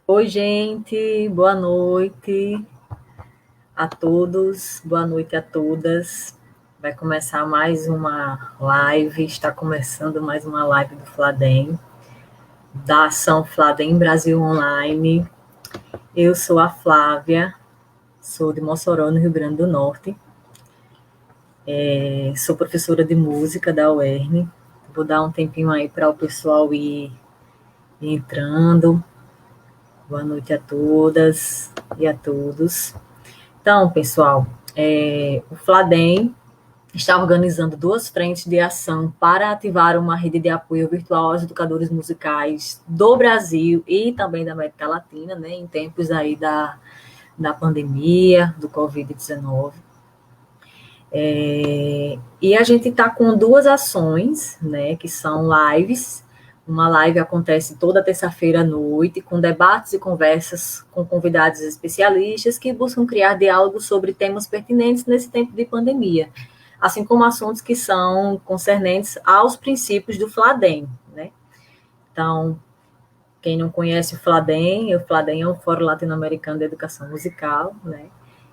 Oi, gente, boa noite a todos, boa noite a todas. Vai começar mais uma live, está começando mais uma live do Fladem, da ação Fladem Brasil Online. Eu sou a Flávia, sou de Mossoró, no Rio Grande do Norte. Sou professora de música da UERN. Vou dar um tempinho aí para o pessoal ir entrando. Boa noite a todas e a todos. Então, pessoal, o Fladem está organizando duas frentes de ação para ativar uma rede de apoio virtual aos educadores musicais do Brasil e também da América Latina, né, em tempos aí da pandemia, do Covid-19. E a gente está com duas ações, né, que são lives. Uma live acontece toda terça-feira à noite, com debates e conversas com convidados especialistas que buscam criar diálogos sobre temas pertinentes nesse tempo de pandemia, assim como assuntos que são concernentes aos princípios do Fladem, né? Então, quem não conhece o Fladem é um Fórum Latino-Americano de Educação Musical, né?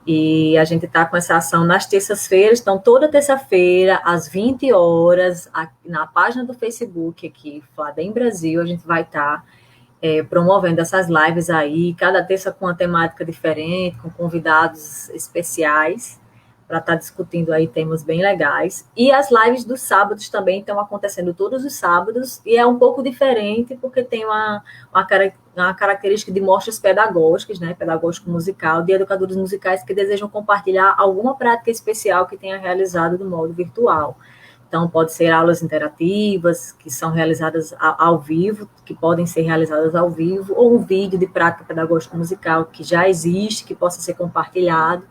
E a gente está com essa ação nas terças-feiras, então toda terça-feira, às 20 horas, na página do Facebook aqui, Fladem Brasil, a gente vai estar promovendo essas lives aí, cada terça com uma temática diferente, com convidados especiais, para estar discutindo aí temas bem legais. E as lives dos sábados também estão acontecendo todos os sábados, e é um pouco diferente, porque tem uma característica de mostras pedagógicas, né, pedagógico musical, de educadores musicais que desejam compartilhar alguma prática especial que tenha realizado no modo virtual. Então, pode ser aulas interativas, que são realizadas ao vivo, que podem ser realizadas ao vivo, ou um vídeo de prática pedagógica musical que já existe, que possa ser compartilhado,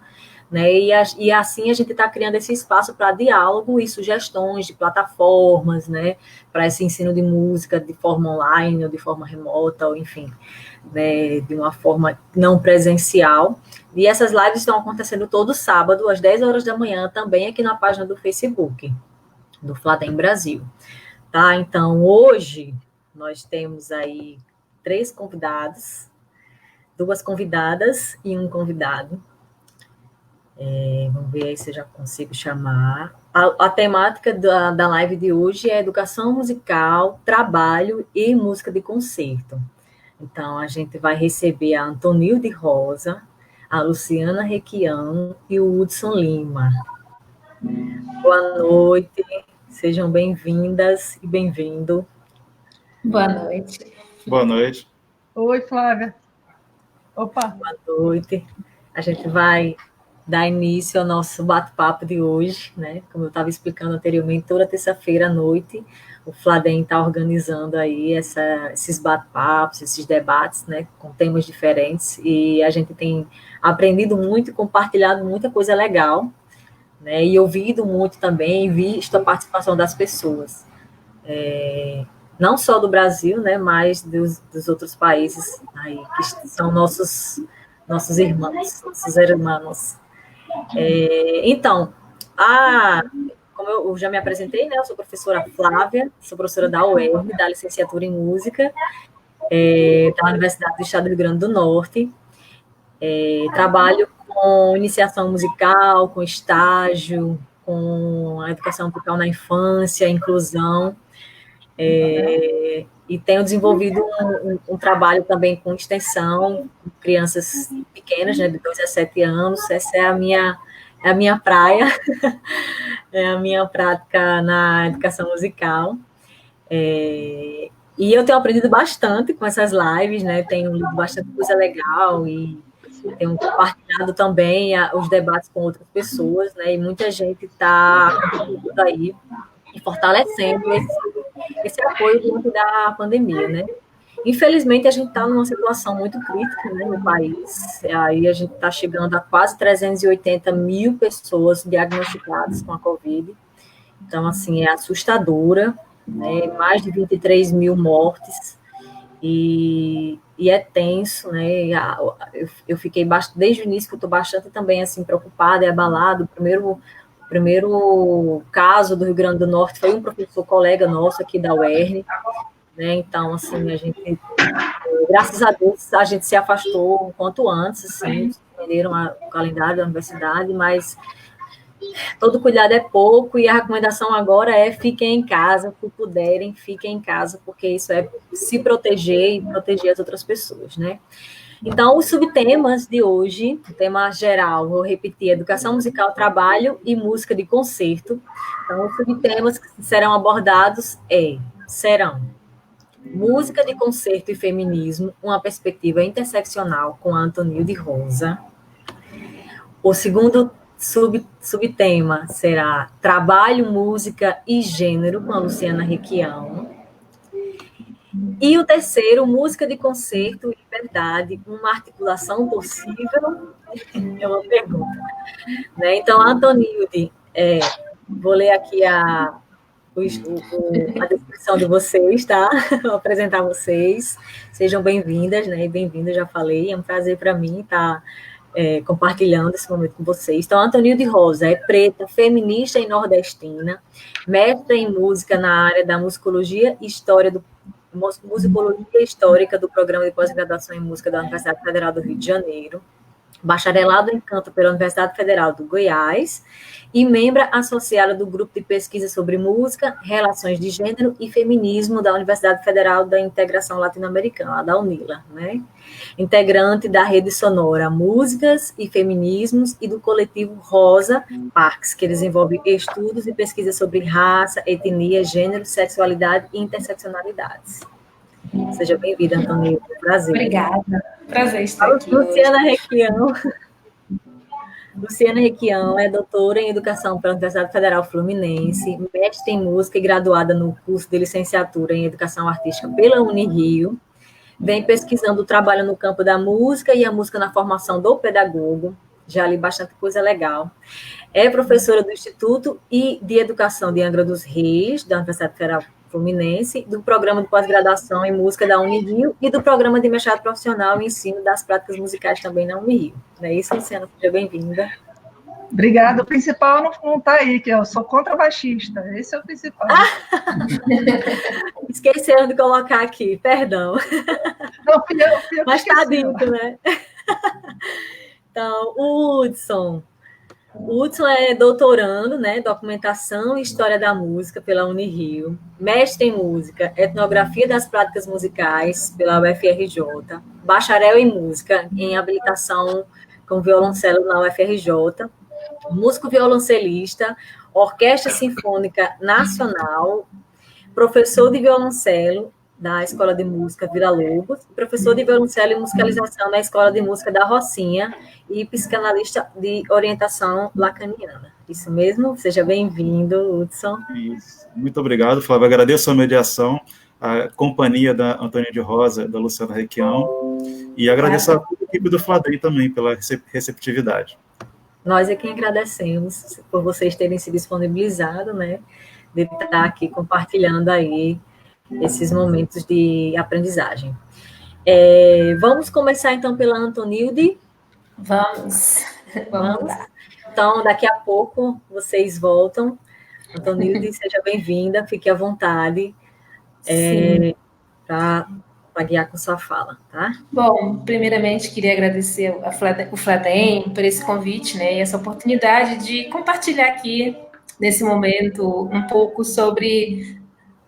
né? E assim a gente está criando esse espaço para diálogo e sugestões de plataformas, né? Para esse ensino de música de forma online ou de forma remota, ou enfim, né? De uma forma não presencial. E essas lives estão acontecendo todo sábado, às 10 horas da manhã, também aqui na página do Facebook do Fladem Brasil. Tá? Então, hoje nós temos aí três convidados, duas convidadas e um convidado. Vamos ver aí se eu já consigo chamar. A temática da live de hoje é educação musical, trabalho e música de concerto. Então, a gente vai receber a Antonilde Rosa, a Luciana Requião e o Hudson Lima. Boa noite, sejam bem-vindas e bem-vindo. Boa noite. Boa noite. Oi, Flávia. Opa. Boa noite. A gente vai dar início ao nosso bate-papo de hoje, né? Como eu estava explicando anteriormente, toda terça-feira à noite, o Fladem está organizando aí esses bate-papos, esses debates, né? Com temas diferentes, e a gente tem aprendido muito e compartilhado muita coisa legal, né? E ouvido muito também, visto a participação das pessoas. Não só do Brasil, né, mas dos outros países aí, que são nossos irmãos, nossos irmãos. Então, como eu já me apresentei, né, eu sou professora Flávia, sou professora da UERN, da licenciatura em música, da Universidade do Estado do Rio Grande do Norte. Trabalho com iniciação musical, com estágio, com a educação musical na infância, inclusão. E tenho desenvolvido um trabalho também com extensão, com crianças pequenas, né, de 2 a 7 anos. Essa é a minha praia, é a minha prática na educação musical. E eu tenho aprendido bastante com essas lives, né, tenho lido bastante coisa legal e tenho compartilhado também os debates com outras pessoas, né, e muita gente está contribuindo aí e fortalecendo esse apoio diante da pandemia, né? Infelizmente, a gente está numa situação muito crítica, né, no país. Aí a gente está chegando a quase 380 mil pessoas diagnosticadas com a Covid. Então, assim, é assustadora, né? Mais de 23 mil mortes. E é tenso, né? Eu fiquei desde o início que eu estou bastante também assim preocupada e abalada. O primeiro caso do Rio Grande do Norte foi um professor colega nosso aqui da UERN, né? Então, assim, a gente, graças a Deus, a gente se afastou o quanto antes, assim, suspenderam o calendário da universidade, mas todo cuidado é pouco, e a recomendação agora é fiquem em casa, se puderem, fiquem em casa, porque isso é se proteger e proteger as outras pessoas, né? Então, os subtemas de hoje, o tema geral, vou repetir, educação musical, trabalho e música de concerto. Então, os subtemas que serão abordados serão música de concerto e feminismo, uma perspectiva interseccional com a Antonilde Rosa. O segundo subtema será trabalho, música e gênero com a Luciana Requião. E o terceiro, música de concerto e liberdade, uma articulação possível? É uma pergunta. Né? Então, Antonilde, vou ler aqui a descrição de vocês, tá? Vou apresentar vocês. Sejam bem-vindas, né? Bem-vindas, já falei. É um prazer para mim estar compartilhando esse momento com vocês. Então, Antonilde Rosa é preta, feminista e nordestina, mestra em música na área da musicologia e história musicologia histórica do Programa de Pós-Graduação em Música da Universidade Federal do Rio de Janeiro, bacharelado em canto pela Universidade Federal do Goiás e membro associada do Grupo de Pesquisa sobre Música, Relações de Gênero e Feminismo da Universidade Federal da Integração Latino-Americana, da UNILA, né? Integrante da rede sonora Músicas e Feminismos e do coletivo Rosa Parks, que desenvolve estudos e pesquisas sobre raça, etnia, gênero, sexualidade e interseccionalidades. Seja bem-vinda, Antônio. Prazer. Obrigada. Prazer estar aqui. Luciana Requião. Luciana Requião é doutora em Educação pela Universidade Federal Fluminense, mestre em Música e graduada no curso de licenciatura em Educação Artística pela Unirio. Vem pesquisando o trabalho no campo da música e a música na formação do pedagogo. Já li bastante coisa legal. É professora do Instituto de Educação de Angra dos Reis, da Universidade Federal Fluminense, do Programa de Pós-Graduação em Música da Unirio e do Programa de Mestrado Profissional em Ensino das Práticas Musicais também na Unirio. Não é isso, Luciana? Seja bem-vinda. Obrigada. O principal não está aí, que eu sou contrabaixista. Esse é o principal. Esqueceram de colocar aqui, perdão. Não, fui eu mas está dito, né? Então, o Hudson é doutorando, né, documentação e história da música pela Unirio, mestre em música, etnografia das práticas musicais pela UFRJ, bacharel em música, em habilitação com violoncelo na UFRJ, músico violoncelista, Orquestra Sinfônica Nacional, professor de violoncelo da Escola de Música Vila Lobos, professor de violoncelo e musicalização na Escola de Música da Rocinha e psicanalista de orientação lacaniana. Isso mesmo? Seja bem-vindo, Hudson. Isso. Muito obrigado, Flávia. Agradeço a mediação, a companhia da Antônia de Rosa, da Luciana Requião, e agradeço a equipe do Fladem também pela receptividade. Nós é quem agradecemos por vocês terem se disponibilizado, né, de estar aqui compartilhando aí esses momentos de aprendizagem. Vamos começar, então, pela Antonilde? Vamos lá. Então, daqui a pouco, vocês voltam. Antonilde, seja bem-vinda, fique à vontade para guiar com sua fala, tá? Bom, primeiramente, queria agradecer o Fladem por esse convite, né, e essa oportunidade de compartilhar aqui, nesse momento, um pouco sobre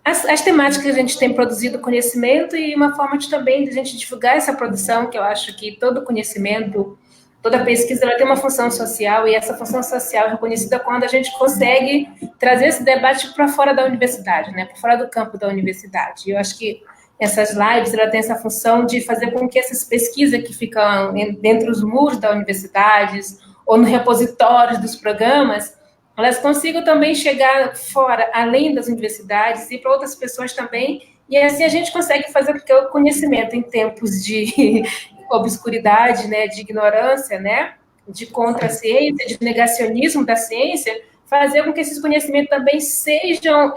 as temáticas que a gente tem produzido conhecimento e uma forma também de a gente divulgar essa produção, que eu acho que todo conhecimento, toda pesquisa, ela tem uma função social, e essa função social é reconhecida quando a gente consegue trazer esse debate para fora da universidade, né, para fora do campo da universidade. E eu acho que essas lives, ela tem essa função de fazer com que essas pesquisas que ficam dentro dos muros das universidades ou no repositório dos programas, elas consigam também chegar fora, além das universidades, e para outras pessoas também, e assim a gente consegue fazer com que o conhecimento em tempos de obscuridade, né, de ignorância, né, de contra-ciência, de negacionismo da ciência, fazer com que esses conhecimentos também sejam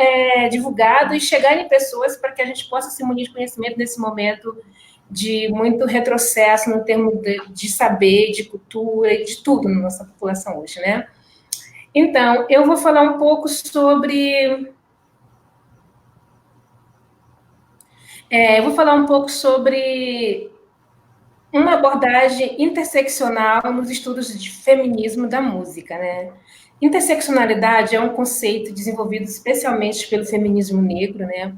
divulgados e chegarem em pessoas para que a gente possa se munir de conhecimento nesse momento de muito retrocesso no termo de saber, de cultura e de tudo na nossa população hoje, né? Então, eu vou falar um pouco sobre Eu vou falar um pouco sobre uma abordagem interseccional nos estudos de feminismo da música, né? Interseccionalidade é um conceito desenvolvido especialmente pelo feminismo negro, né?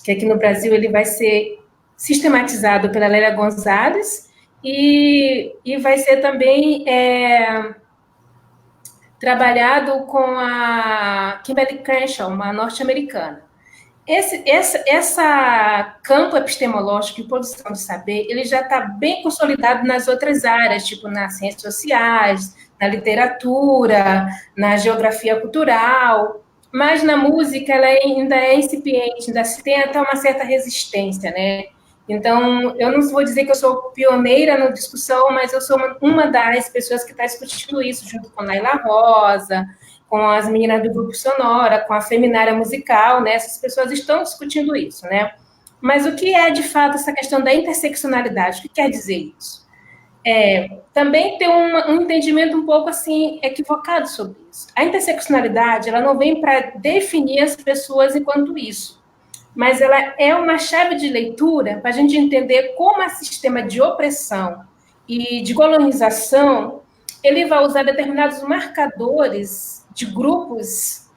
Que aqui no Brasil ele vai ser sistematizado pela Lélia Gonzalez e vai ser também trabalhado com a Kimberly Crenshaw, uma norte-americana. Essa campo epistemológico e produção de saber, ele já está bem consolidado nas outras áreas, tipo nas ciências sociais, na literatura, na geografia cultural, mas na música ela ainda é incipiente, ainda se tem até uma certa resistência, né? Então, eu não vou dizer que eu sou pioneira na discussão, mas eu sou uma das pessoas que está discutindo isso, junto com Laila Rosa, com as meninas do Grupo Sonora, com a Feminária Musical, né? Essas pessoas estão discutindo isso, né? Mas o que é, de fato, essa questão da interseccionalidade? O que quer dizer isso? Também tem um entendimento um pouco, assim, equivocado sobre isso. A interseccionalidade, ela não vem para definir as pessoas enquanto isso, mas ela é uma chave de leitura para a gente entender como o sistema de opressão e de colonização, ele vai usar determinados marcadores de grupos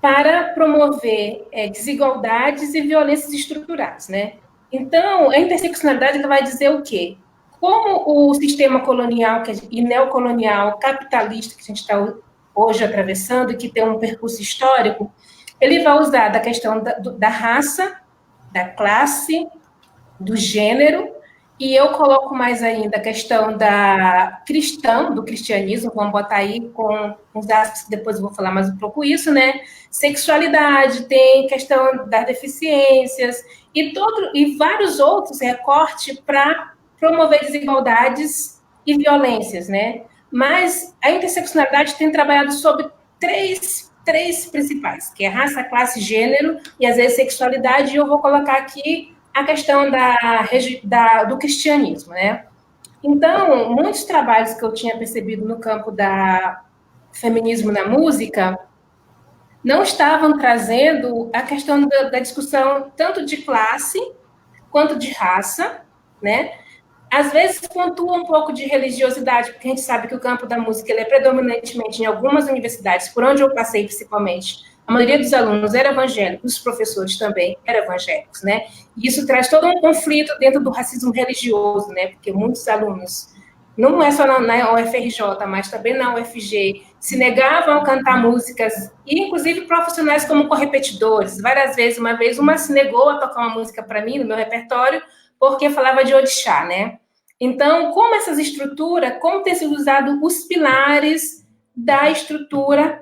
para promover desigualdades e violências estruturais, né? Então, a interseccionalidade vai dizer o quê? Como o sistema colonial e neocolonial capitalista que a gente está hoje atravessando e que tem um percurso histórico, ele vai usar da questão da raça, da classe, do gênero, e eu coloco mais ainda a questão do cristianismo, vamos botar aí com uns aspas, depois eu vou falar mais um pouco isso, né? Sexualidade, tem questão das deficiências, e vários outros recortes para promover desigualdades e violências, né? Mas a interseccionalidade tem trabalhado sobre três principais, que é raça, classe, gênero e, às vezes, sexualidade, e eu vou colocar aqui a questão do cristianismo, né? Então, muitos trabalhos que eu tinha percebido no campo da feminismo na música não estavam trazendo a questão da discussão tanto de classe quanto de raça, né? Às vezes pontua um pouco de religiosidade, porque a gente sabe que o campo da música ele é predominantemente em algumas universidades, por onde eu passei principalmente, a maioria dos alunos era evangélico, os professores também eram evangélicos, né? E isso traz todo um conflito dentro do racismo religioso, né? Porque muitos alunos, não é só na UFRJ, mas também na UFG, se negavam a cantar músicas, e inclusive profissionais como correpetidores. Várias vezes, uma se negou a tocar uma música para mim, no meu repertório, porque falava de orixá, né? Então, como essas estruturas, como tem sido usado os pilares da estrutura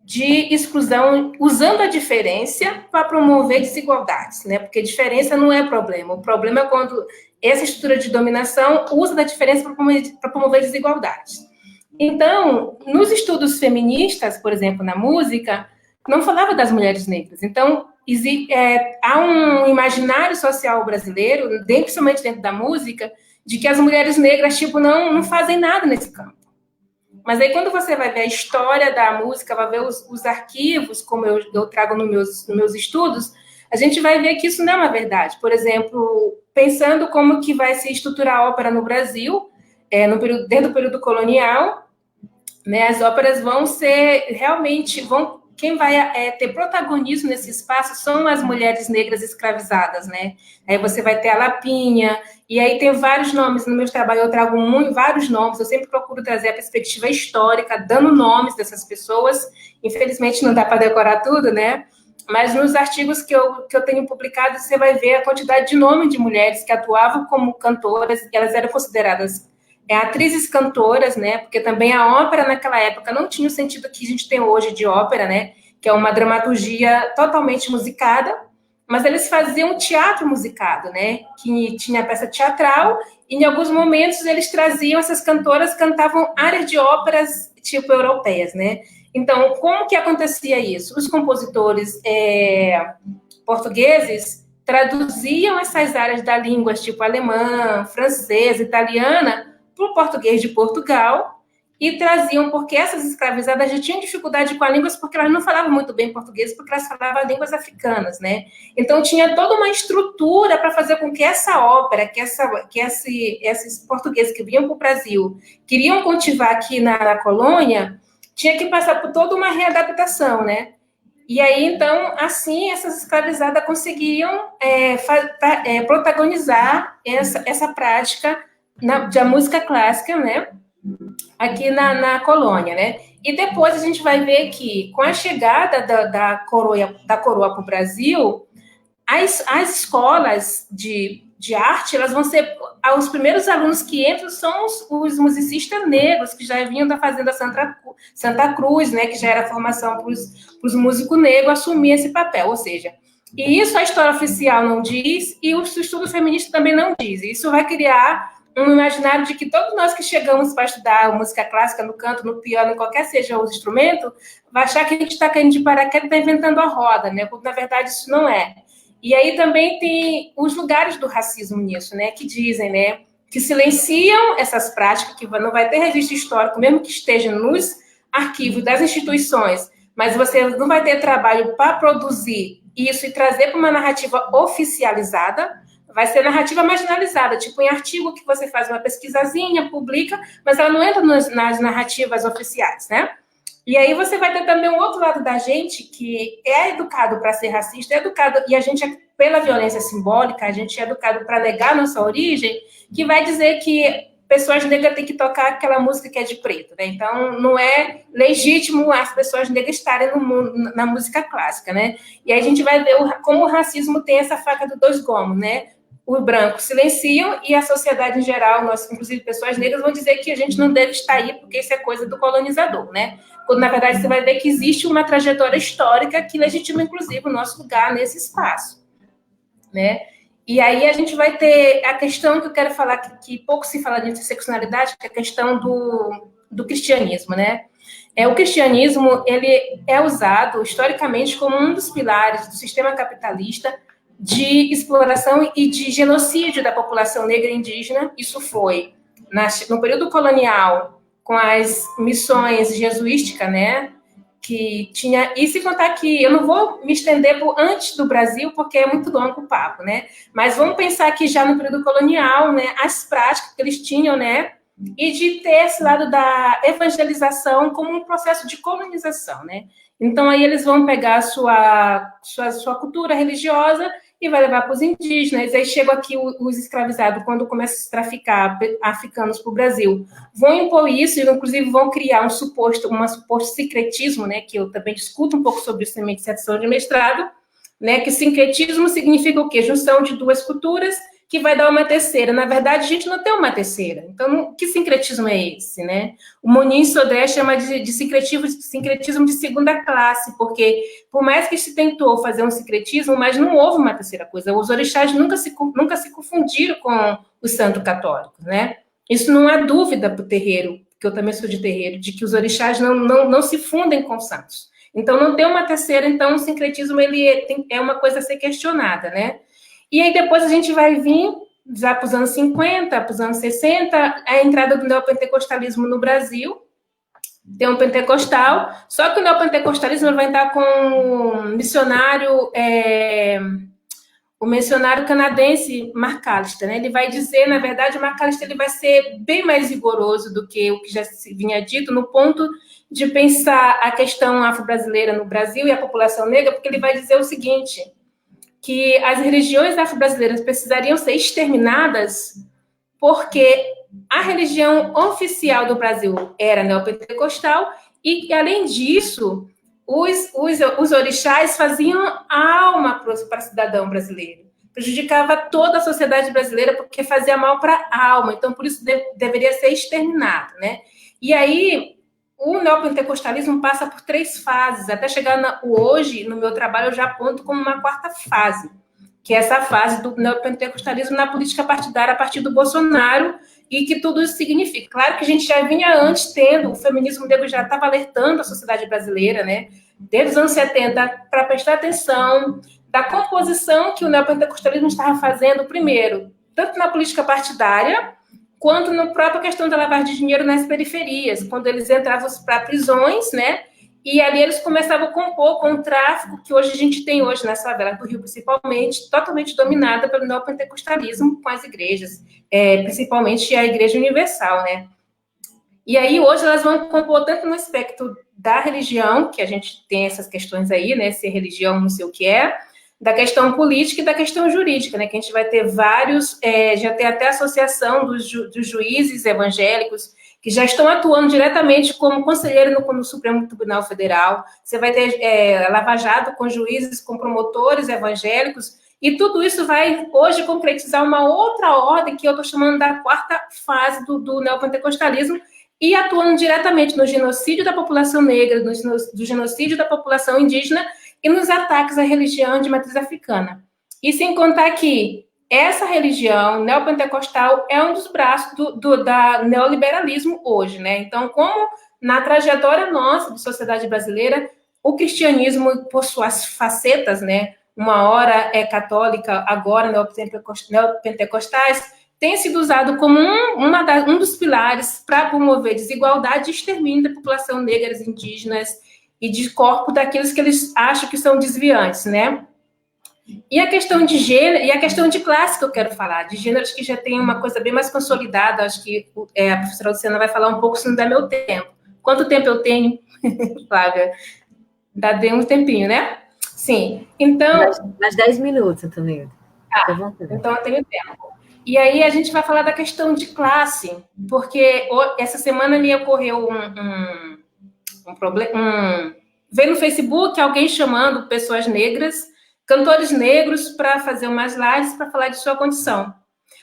de exclusão, usando a diferença para promover desigualdades, né? Porque diferença não é problema. O problema é quando essa estrutura de dominação usa da diferença para promover desigualdades. Então, nos estudos feministas, por exemplo, na música, não falava das mulheres negras. Então, há um imaginário social brasileiro, principalmente dentro da música, de que as mulheres negras, tipo, não fazem nada nesse campo. Mas aí, quando você vai ver a história da música, vai ver os arquivos, como eu trago nos meus estudos, a gente vai ver que isso não é uma verdade. Por exemplo, pensando como que vai se estruturar a ópera no Brasil, dentro do período colonial, né, as óperas vão ser realmente... Quem vai ter protagonismo nesse espaço são as mulheres negras escravizadas, né? Aí você vai ter a Lapinha, e aí tem vários nomes. No meu trabalho eu trago vários nomes, eu sempre procuro trazer a perspectiva histórica, dando nomes dessas pessoas. Infelizmente não dá para decorar tudo, né? Mas nos artigos que eu tenho publicado, você vai ver a quantidade de nomes de mulheres que atuavam como cantoras, elas eram consideradas atrizes cantoras, né? Porque também a ópera naquela época não tinha o sentido que a gente tem hoje de ópera, né? Que é uma dramaturgia totalmente musicada, mas eles faziam teatro musicado, né? Que tinha peça teatral, e em alguns momentos eles traziam, essas cantoras cantavam áreas de óperas tipo europeias, né? Então, como que acontecia isso? Os compositores portugueses traduziam essas áreas da língua, tipo alemã, francesa, italiana, para o português de Portugal, e traziam, porque essas escravizadas já tinham dificuldade com a língua, porque elas não falavam muito bem português, porque elas falavam línguas africanas, né? Então, tinha toda uma estrutura para fazer com que essa ópera, que esses portugueses que vinham para o Brasil, queriam cultivar aqui na colônia, tinha que passar por toda uma readaptação, né? E aí, então, assim, essas escravizadas conseguiam protagonizar essa prática da música clássica, né? Aqui na colônia, né? E depois a gente vai ver que, com a chegada da coroa para o Brasil, as escolas de arte, elas vão ser... Os primeiros alunos que entram são os musicistas negros, que já vinham da Fazenda Santa Cruz, né? Que já era a formação para os músicos negros assumir esse papel, ou seja... E isso a história oficial não diz, e o estudo feminista também não diz. Isso vai criar um imaginário de que todos nós que chegamos para estudar música clássica no canto, no piano, em qualquer seja o instrumento, vai achar que a gente está caindo de paraquedas e está inventando a roda, né? Porque, na verdade, isso não é. E aí também tem os lugares do racismo nisso, né? Que dizem, né? Que silenciam essas práticas, que não vai ter registro histórico, mesmo que esteja nos arquivos das instituições, mas você não vai ter trabalho para produzir isso e trazer para uma narrativa oficializada. Vai ser narrativa marginalizada, tipo em artigo que você faz uma pesquisazinha, publica, mas ela não entra nas narrativas oficiais, né? E aí você vai ter também um outro lado da gente que é educado para ser racista, é educado, e a gente, pela violência simbólica, a gente é educado para negar nossa origem, que vai dizer que pessoas negras têm que tocar aquela música que é de preto, né? Então, não é legítimo as pessoas negras estarem na música clássica, né? E aí a gente vai ver como o racismo tem essa faca de dois gumes, né? Os brancos silenciam e a sociedade em geral, nós, inclusive pessoas negras, vão dizer que a gente não deve estar aí porque isso é coisa do colonizador, né? Quando, na verdade, você vai ver que existe uma trajetória histórica que legitima, inclusive, o nosso lugar nesse espaço, né? E aí a gente vai ter a questão que eu quero falar, que pouco se fala de interseccionalidade, que é a questão do cristianismo, né? O cristianismo, ele é usado historicamente como um dos pilares do sistema capitalista de exploração e de genocídio da população negra e indígena. Isso foi no período colonial, com as missões jesuísticas, né? Que tinha... E se contar que... Eu não vou me estender por antes do Brasil, porque é muito longo o papo, né? Mas vamos pensar que já no período colonial, né? As práticas que eles tinham, né? E de ter esse lado da evangelização como um processo de colonização, né? Então, aí eles vão pegar a sua cultura religiosa e vai levar para os indígenas. Aí chegam aqui os escravizados, quando começam a traficar africanos para o Brasil, vão impor isso e, inclusive, vão criar um suposto sincretismo, né, que eu também discuto um pouco sobre isso na minha dissertação de mestrado, né, que sincretismo significa o quê? Junção de duas culturas que vai dar uma terceira. Na verdade, a gente não tem uma terceira. Então, que sincretismo é esse, né? O Monin Sodré chama de sincretismo de segunda classe, porque por mais que se tentou fazer um sincretismo, mas não houve uma terceira coisa. Os orixás nunca se confundiram com os santos católicos, né? Isso não há dúvida para o terreiro, que eu também sou de terreiro, de que os orixás não se fundem com os santos. Então, não tem uma terceira, então o sincretismo é uma coisa a ser questionada, né? E aí depois a gente vai vir, já para os anos 50, para os anos 60, a entrada do neopentecostalismo no Brasil. Tem um pentecostal, só que o neopentecostalismo vai entrar com o missionário canadense Macalester, né? Ele vai dizer, na verdade, o Macalester ele vai ser bem mais rigoroso do que o que já se vinha dito, no ponto de pensar a questão afro-brasileira no Brasil e a população negra, porque ele vai dizer o seguinte, que as religiões afro-brasileiras precisariam ser exterminadas porque a religião oficial do Brasil era neopentecostal e, além disso, os orixás faziam alma para o cidadão brasileiro. Prejudicava toda a sociedade brasileira porque fazia mal para a alma. Então, por isso, deveria ser exterminado, né? E aí... O neopentecostalismo passa por 3 fases, até chegar hoje, no meu trabalho, eu já aponto como uma 4ª fase, que é essa fase do neopentecostalismo na política partidária a partir do Bolsonaro e que tudo isso significa. Claro que a gente já vinha antes tendo, o feminismo negro já estava alertando a sociedade brasileira, né, desde os anos 70, para prestar atenção da composição que o neopentecostalismo estava fazendo, primeiro, tanto na política partidária, quanto na própria questão da lavagem de dinheiro nas periferias, quando eles entravam para prisões, né? E ali eles começavam a compor com o tráfico que hoje a gente tem hoje nas favelas do Rio, principalmente, totalmente dominada pelo neopentecostalismo com as igrejas, principalmente a Igreja Universal, né? E aí hoje elas vão compor tanto no aspecto da religião, que a gente tem essas questões aí, né? Se é religião, não sei o que é, da questão política e da questão jurídica, né? Que a gente vai ter vários, já tem até a associação dos juízes evangélicos, que já estão atuando diretamente como conselheiro no Supremo Tribunal Federal. Você vai ter Lava Jato com juízes, com promotores evangélicos, e tudo isso vai hoje concretizar uma outra ordem que eu estou chamando da quarta fase do neopentecostalismo, e atuando diretamente no genocídio da população negra, no genocídio da população indígena e nos ataques à religião de matriz africana. E sem contar que essa religião neopentecostal é um dos braços da neoliberalismo hoje, né? Então, como na trajetória nossa de sociedade brasileira, o cristianismo, por suas facetas, né? Uma hora é católica, agora neopentecostais, tem sido usado como um dos pilares para promover desigualdade e extermínio da população negra, indígenas e de corpo daqueles que eles acham que são desviantes, né? E a questão de gênero, e a questão de classe que eu quero falar, de gêneros que já tem uma coisa bem mais consolidada, acho que a professora Luciana vai falar um pouco, se não der meu tempo. Quanto tempo eu tenho, Flávia? Deu um tempinho, né? Sim. Então... Mais 10 minutos, Antônio. Então eu tenho tempo. E aí a gente vai falar da questão de classe, porque essa semana me ocorreu um problema. Veio no Facebook alguém chamando pessoas negras, cantores negros, para fazer umas lives para falar de sua condição.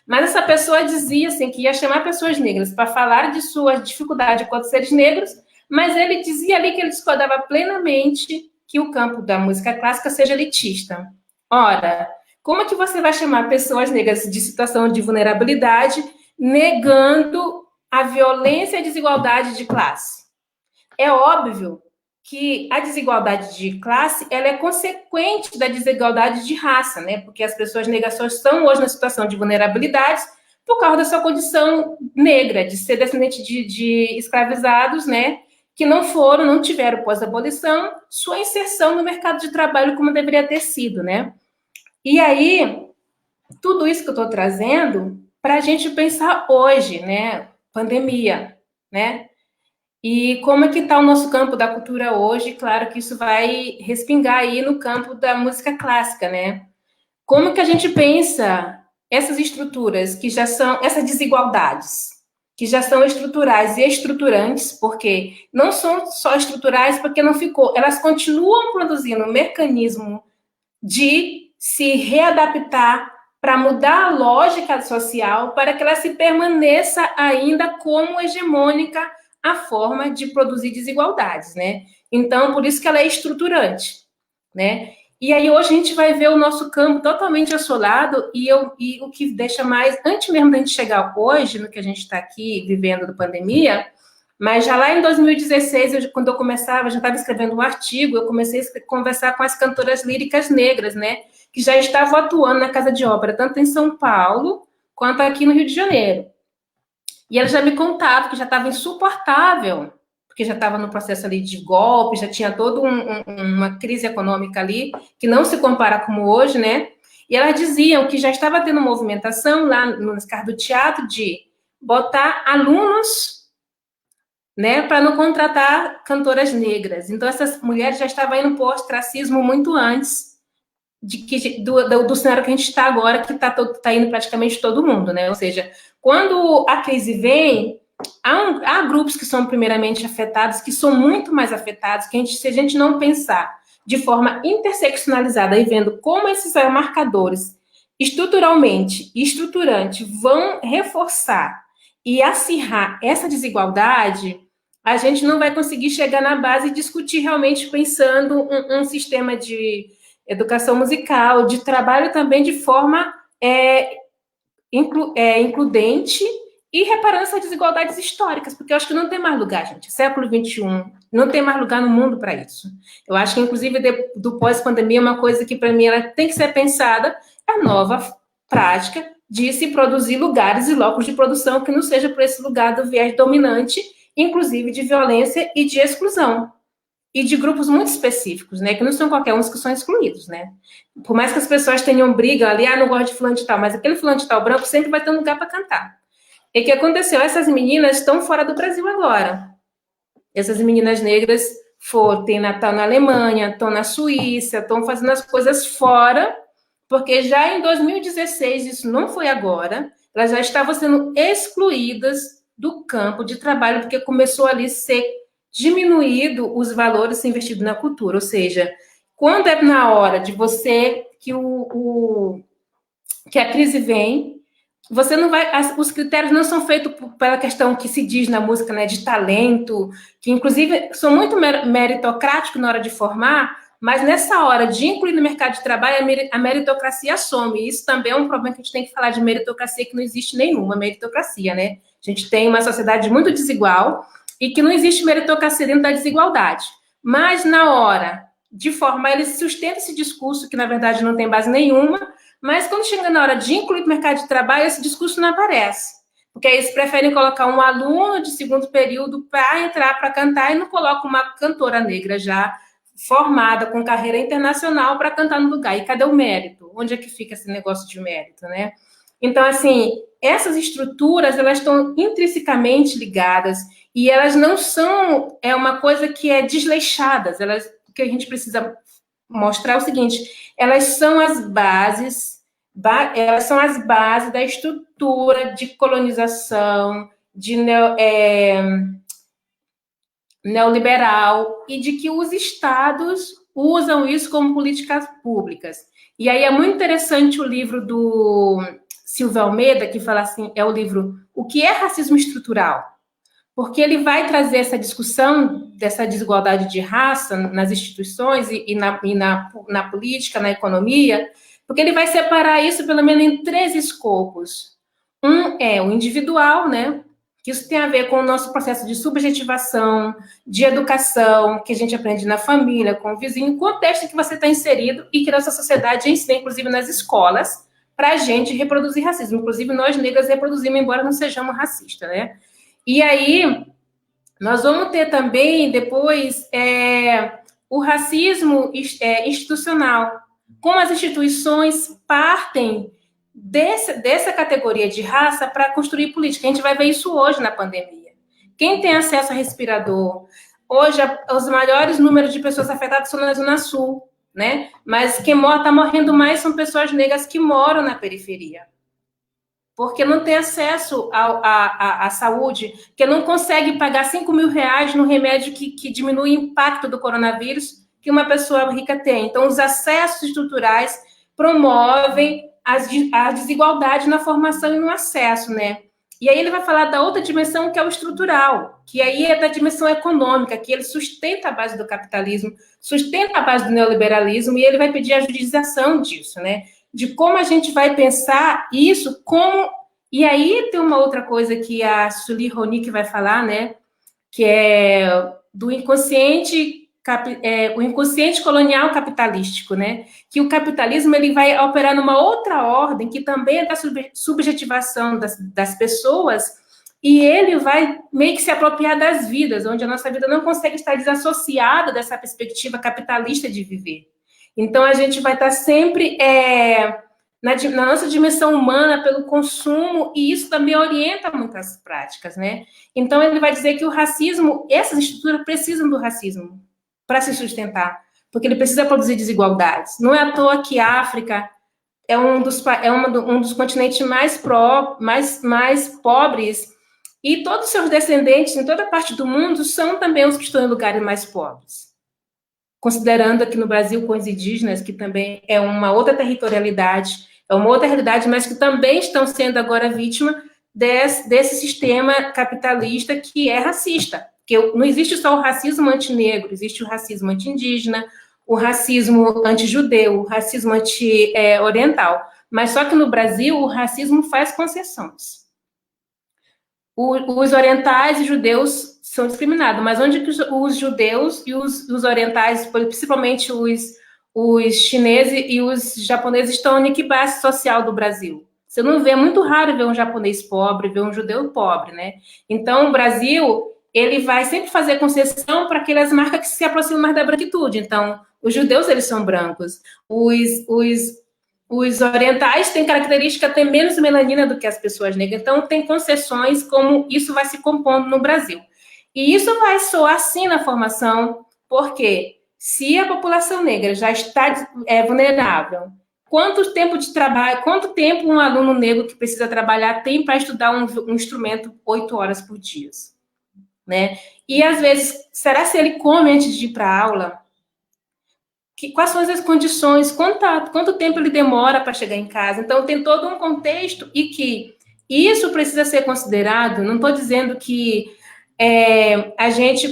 Mas essa pessoa dizia assim, que ia chamar pessoas negras para falar de sua dificuldade enquanto seres negros, mas ele dizia ali que ele discordava plenamente que o campo da música clássica seja elitista. Ora, como é que você vai chamar pessoas negras de situação de vulnerabilidade negando a violência e a desigualdade de classe? É óbvio que a desigualdade de classe ela é consequente da desigualdade de raça, né? Porque as pessoas negras só estão hoje na situação de vulnerabilidade por causa da sua condição negra, de ser descendente de escravizados, né? Que não tiveram pós-abolição, sua inserção no mercado de trabalho como deveria ter sido, né? E aí, tudo isso que eu estou trazendo para a gente pensar hoje, né? Pandemia, né? E como é que está o nosso campo da cultura hoje? Claro que isso vai respingar aí no campo da música clássica, né? Como que a gente pensa essas estruturas que já são, essas desigualdades, que já são estruturais e estruturantes, porque não são só estruturais porque não ficou, elas continuam produzindo um mecanismo de se readaptar para mudar a lógica social, para que ela se permaneça ainda como hegemônica a forma de produzir desigualdades, né? Então, por isso que ela é estruturante, né? E aí hoje a gente vai ver o nosso campo totalmente assolado e o que deixa mais, antes mesmo da gente chegar hoje, no que a gente está aqui vivendo da pandemia, mas já lá em 2016, quando eu começava, já estava escrevendo um artigo, eu comecei a conversar com as cantoras líricas negras, né? Que já estavam atuando na Casa de Ópera, tanto em São Paulo quanto aqui no Rio de Janeiro. E ela já me contava que já estava insuportável, porque já estava no processo ali de golpe, já tinha toda uma crise econômica ali, que não se compara como hoje, né? E elas diziam que já estava tendo movimentação lá no Scar do Teatro de botar alunos, né, para não contratar cantoras negras. Então, essas mulheres já estavam indo para o ostracismo muito antes do cenário que a gente está agora, que está indo praticamente todo mundo, né? Ou seja, quando a crise vem, há grupos que são primeiramente afetados, que são muito mais afetados, que se a gente não pensar de forma interseccionalizada e vendo como esses marcadores estruturalmente e estruturante vão reforçar e acirrar essa desigualdade, a gente não vai conseguir chegar na base e discutir realmente pensando um sistema de educação musical, de trabalho também de forma includente e reparando essas desigualdades históricas, porque eu acho que não tem mais lugar, gente. Século XXI, não tem mais lugar no mundo para isso. Eu acho que, inclusive, do pós-pandemia, uma coisa que, para mim, ela tem que ser pensada é a nova prática de se produzir lugares e locos de produção que não seja por esse lugar do viés dominante, inclusive de violência e de exclusão. E de grupos muito específicos, né? Que não são qualquer uns que são excluídos, né? Por mais que as pessoas tenham briga ali, não gosto de fulano de tal, mas aquele fulano de tal branco sempre vai ter um lugar para cantar. E o que aconteceu? Essas meninas estão fora do Brasil agora. Essas meninas negras têm Natal na Alemanha, estão na Suíça, estão fazendo as coisas fora, porque já em 2016, isso não foi agora, elas já estavam sendo excluídas do campo de trabalho, porque começou ali a ser diminuído os valores investidos na cultura, ou seja, quando é na hora de você que a crise vem, você não vai, os critérios não são feitos pela questão que se diz na música, né, de talento, que inclusive são muito meritocráticos na hora de formar, mas nessa hora de incluir no mercado de trabalho, a meritocracia some. E isso também é um problema que a gente tem que falar de meritocracia, que não existe nenhuma meritocracia, né? A gente tem uma sociedade muito desigual e que não existe meritocracia dentro da desigualdade. Mas na hora de formar, eles sustentam esse discurso, que na verdade não tem base nenhuma, mas quando chega na hora de incluir no mercado de trabalho, esse discurso não aparece. Porque aí eles preferem colocar um aluno de segundo período para entrar para cantar e não colocam uma cantora negra já formada, com carreira internacional, para cantar no lugar. E cadê o mérito? Onde é que fica esse negócio de mérito, né? Então, assim, essas estruturas, elas estão intrinsecamente ligadas e elas não são uma coisa que é desleixadas. O que a gente precisa mostrar é o seguinte: elas são as bases da estrutura de colonização, de neoliberal, e de que os estados usam isso como políticas públicas. E aí é muito interessante o livro do Silvio Almeida, que fala assim, é o livro O que é Racismo Estrutural? Porque ele vai trazer essa discussão dessa desigualdade de raça nas instituições e na política, na economia, porque ele vai separar isso pelo menos em 3 escopos. Um é o individual, né? Que isso tem a ver com o nosso processo de subjetivação, de educação, que a gente aprende na família, com o vizinho, o contexto em que você está inserido e que nossa sociedade ensina, inclusive nas escolas, para a gente reproduzir racismo. Inclusive, nós negras reproduzimos, embora não sejamos racistas, né? E aí, nós vamos ter também, depois, o racismo institucional. Como as instituições partem dessa categoria de raça para construir política. A gente vai ver isso hoje na pandemia. Quem tem acesso a respirador? Hoje, os maiores números de pessoas afetadas são na Zona Sul, né? Mas quem está morrendo mais são pessoas negras que moram na periferia. Porque não tem acesso à saúde, que não consegue pagar R$5.000 no remédio que diminui o impacto do coronavírus que uma pessoa rica tem. Então, os acessos estruturais promovem a desigualdade na formação e no acesso, né? E aí ele vai falar da outra dimensão, que é o estrutural, que aí é da dimensão econômica, que ele sustenta a base do capitalismo, sustenta a base do neoliberalismo, e ele vai pedir a judicialização disso, né? De como a gente vai pensar isso como... E aí tem uma outra coisa que a Sully Ronick vai falar, né? Que é do inconsciente... o inconsciente colonial capitalístico, né? Que o capitalismo ele vai operar numa outra ordem que também é da subjetivação das pessoas, e ele vai meio que se apropriar das vidas, onde a nossa vida não consegue estar desassociada dessa perspectiva capitalista de viver. Então, a gente vai estar sempre na nossa dimensão humana pelo consumo, e isso também orienta muitas práticas, né? Então, ele vai dizer que o racismo, essas estruturas precisam do racismo para se sustentar, porque ele precisa produzir desigualdades. Não é à toa que a África é um dos continentes mais pobres, e todos os seus descendentes, em toda parte do mundo, são também os que estão em lugares mais pobres. Considerando aqui no Brasil com os indígenas, que também é uma outra territorialidade, é uma outra realidade, mas que também estão sendo agora vítima desse sistema capitalista que é racista. Porque não existe só o racismo antinegro, existe o racismo anti-indígena, o racismo anti-judeu, o racismo anti-oriental. Mas só que no Brasil o racismo faz concessões. Os orientais e judeus são discriminados, mas onde que os judeus e os orientais, principalmente os chineses e os japoneses, estão no equilíbrio social do Brasil? Você não vê, é muito raro ver um japonês pobre, ver um judeu pobre, né? Então, o Brasil, ele vai sempre fazer concessão para aquelas marcas que se aproximam mais da branquitude. Então, os judeus, eles são brancos. Os orientais têm característica ter menos melanina do que as pessoas negras. Então, tem concessões como isso vai se compondo no Brasil. E isso vai soar assim na formação, porque se a população negra já está vulnerável, quanto tempo de trabalho, quanto tempo um aluno negro que precisa trabalhar tem para estudar um instrumento 8 horas por dia, né? E, às vezes, será se ele come antes de ir para a aula? Quais são as condições, quanto tempo ele demora para chegar em casa. Então, tem todo um contexto e que isso precisa ser considerado. Não estou dizendo que a gente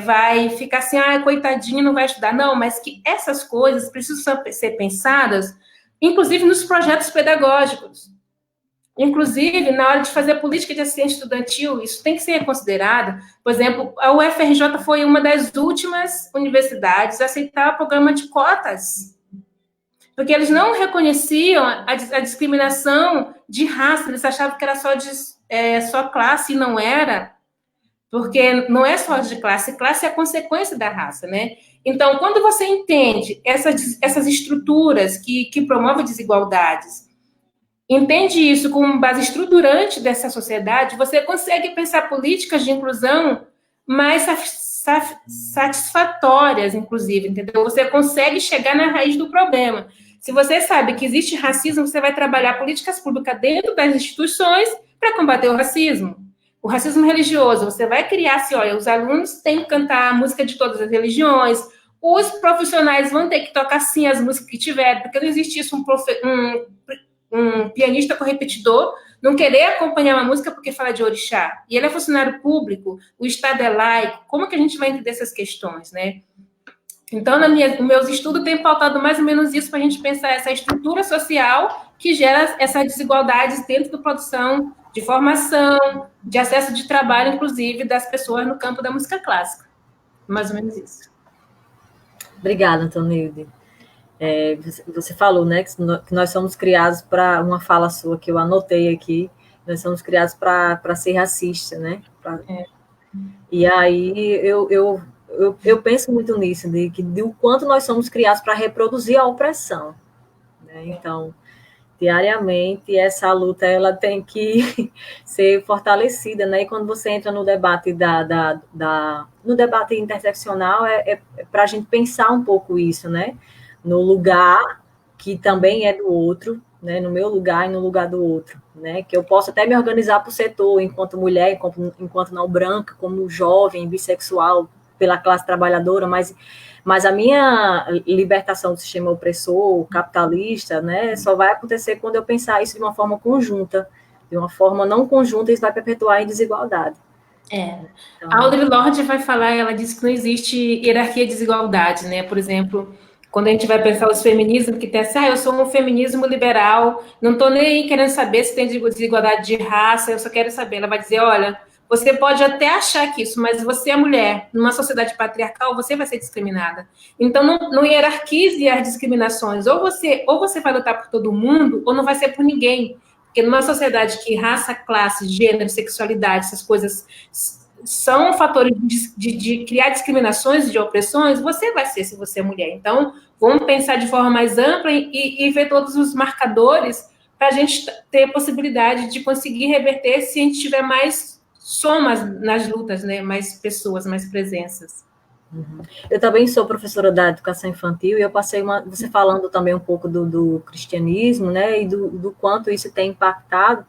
vai ficar assim, coitadinho, não vai estudar. Não, mas que essas coisas precisam ser pensadas, inclusive nos projetos pedagógicos. Inclusive, na hora de fazer política de assistência estudantil, isso tem que ser considerado. Por exemplo, a UFRJ foi uma das últimas universidades a aceitar o programa de cotas, porque eles não reconheciam a discriminação de raça, eles achavam que era só classe, e não era, porque não é só de classe é a consequência da raça, né? Então, quando você entende essas estruturas que promovem desigualdades, entende isso como base estruturante dessa sociedade, você consegue pensar políticas de inclusão mais satisfatórias, inclusive, entendeu? Você consegue chegar na raiz do problema. Se você sabe que existe racismo, você vai trabalhar políticas públicas dentro das instituições para combater o racismo. O racismo religioso, você vai criar assim, olha, os alunos têm que cantar a música de todas as religiões, os profissionais vão ter que tocar sim as músicas que tiverem, porque não existe isso um pianista com repetidor não querer acompanhar uma música porque fala de orixá. E ele é funcionário público, o Estado é laico. Como que a gente vai entender essas questões, né? Então, meus estudos têm pautado mais ou menos isso para a gente pensar essa estrutura social que gera essas desigualdades dentro da produção de formação, de acesso de trabalho, inclusive, das pessoas no campo da música clássica. Mais ou menos isso. Obrigada, Antonilde. Você falou, né, que nós somos criados para, uma fala sua que eu anotei aqui, nós somos criados para ser racista, né? E aí eu penso muito nisso, de o quanto nós somos criados para reproduzir a opressão, né? Então, diariamente, essa luta ela tem que ser fortalecida, né? E quando você entra no debate no debate interseccional, para a gente pensar um pouco isso, né? No lugar que também é do outro, né? No meu lugar e no lugar do outro, né? Que eu posso até me organizar por setor, enquanto mulher, enquanto não branca, como jovem, bissexual, pela classe trabalhadora, mas a minha libertação do sistema opressor, capitalista, né, só vai acontecer quando eu pensar isso de uma forma conjunta. De uma forma não conjunta, isso vai perpetuar a desigualdade. Então, a Audre Lorde vai falar, ela diz que não existe hierarquia de desigualdade, né? Por exemplo, quando a gente vai pensar os feminismos, que tem assim, eu sou um feminismo liberal, não estou nem aí querendo saber se tem desigualdade de raça, eu só quero saber. Ela vai dizer, olha, você pode até achar que isso, mas você é mulher, numa sociedade patriarcal, você vai ser discriminada. Então, não hierarquize as discriminações. Ou você vai lutar por todo mundo, ou não vai ser por ninguém. Porque numa sociedade que raça, classe, gênero, sexualidade, essas coisas são fatores de criar discriminações e de opressões, você vai ser se você é mulher. Então, vamos pensar de forma mais ampla e ver todos os marcadores para a gente ter a possibilidade de conseguir reverter se a gente tiver mais somas nas lutas, né? Mais pessoas, mais presenças. Eu também sou professora da educação infantil e eu passei você falando também um pouco do cristianismo, né, e do quanto isso tem impactado.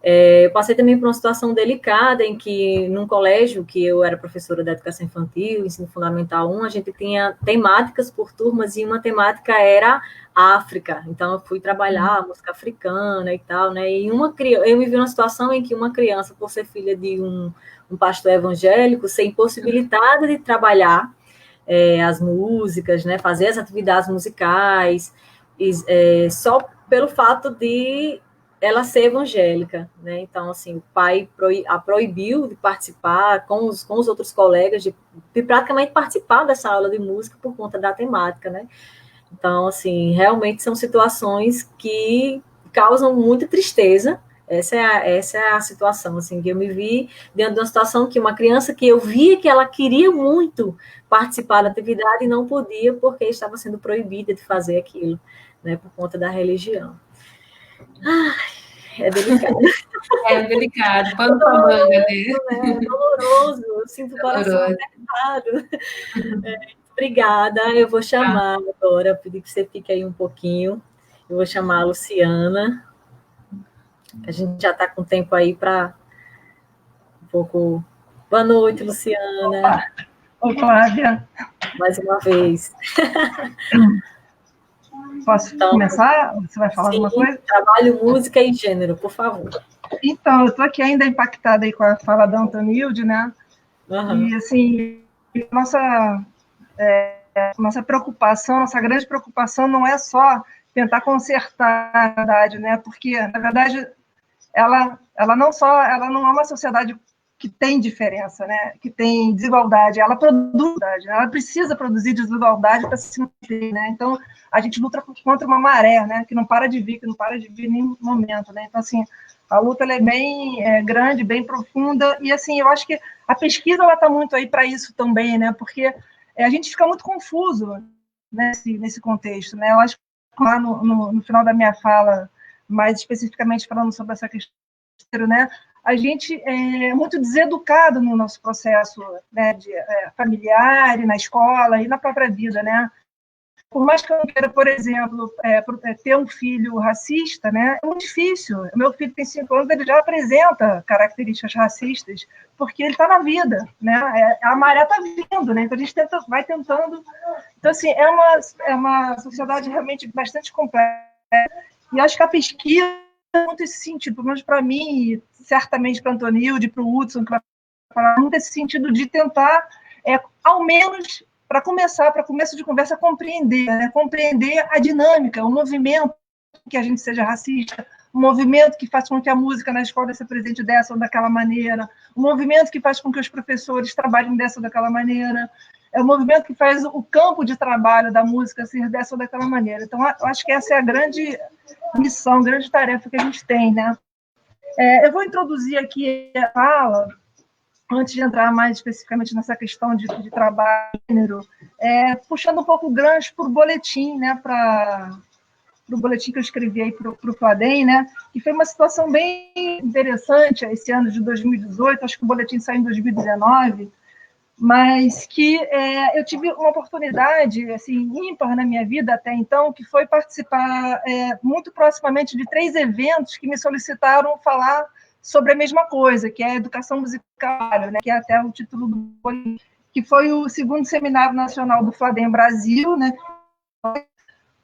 Eu passei também por uma situação delicada em que, num colégio que eu era professora da educação infantil, ensino fundamental 1, a gente tinha temáticas por turmas e uma temática era África. Então, eu fui trabalhar música africana e tal, né? E eu me vi numa situação em que uma criança, por ser filha de um pastor evangélico, ser impossibilitada de trabalhar as músicas, né? Fazer as atividades musicais, só pelo fato de ela ser evangélica, né? Então, assim, o pai a proibiu de participar com os outros colegas, de praticamente participar dessa aula de música por conta da temática, né? Então, assim, realmente são situações que causam muita tristeza. Essa é a situação, assim, que eu me vi dentro de uma situação que uma criança que eu via que ela queria muito participar da atividade e não podia porque estava sendo proibida de fazer aquilo, né, por conta da religião. É delicado. É delicado, pano pra manga, né? É doloroso, eu sinto o coração apertado. Obrigada, eu vou chamar agora, pedir que você fique aí um pouquinho. Eu vou chamar a Luciana. A gente já está com tempo aí para um pouco. Boa noite, Luciana. Oi, Flávia. Mais uma vez. Posso começar? Você vai falar alguma coisa? Trabalho, música e gênero, por favor. Então, eu estou aqui ainda impactada aí com a fala da Antonilde, né? E, assim, nossa preocupação, nossa grande preocupação não é só tentar consertar a verdade, né? Porque, na verdade, ela não é uma sociedade que tem diferença, né? Que tem desigualdade, ela produz desigualdade, ela precisa produzir desigualdade para se manter, né? Então, a gente luta contra uma maré, né? Que não para de vir em nenhum momento, né? Então, assim, a luta ela é bem grande, bem profunda, e, assim, eu acho que a pesquisa ela está muito aí para isso também, né? Porque a gente fica muito confuso nesse contexto, né? Eu acho que lá no final da minha fala, mais especificamente falando sobre essa questão, né? A gente é muito deseducado no nosso processo, né, familiar, e na escola e na própria vida, né? Por mais que eu não queira, por exemplo, ter um filho racista, né, é muito difícil. Meu filho tem 5 anos, ele já apresenta características racistas, porque ele está na vida, né? A maré está vindo, né? Então a gente vai tentando. Então, assim, é uma sociedade realmente bastante complexa. E acho que a pesquisa muito esse sentido, pelo menos para mim, e certamente para a Antonilde, para o Hudson, que vai falar muito esse sentido de tentar, ao menos, para começo de conversa, compreender, né? Compreender a dinâmica, o movimento que a gente seja racista, um movimento que faz com que a música na escola se apresente dessa ou daquela maneira, um movimento que faz com que os professores trabalhem dessa ou daquela maneira, é um movimento que faz o campo de trabalho da música ser dessa ou daquela maneira. Então, eu acho que essa é a grande missão, grande tarefa que a gente tem, né? Eu vou introduzir aqui a fala, antes de entrar mais especificamente nessa questão de trabalho, puxando um pouco o gancho para o boletim, né? Para o boletim que eu escrevi aí para o Fladem, né? Que foi uma situação bem interessante esse ano de 2018, acho que o boletim saiu em 2019, mas que eu tive uma oportunidade assim, ímpar na minha vida até então, que foi participar muito proximamente de 3 eventos que me solicitaram falar sobre a mesma coisa, que é a educação musical, né, que é até o título do boletim, que foi o 2º Seminário Nacional do Fladem Brasil, né,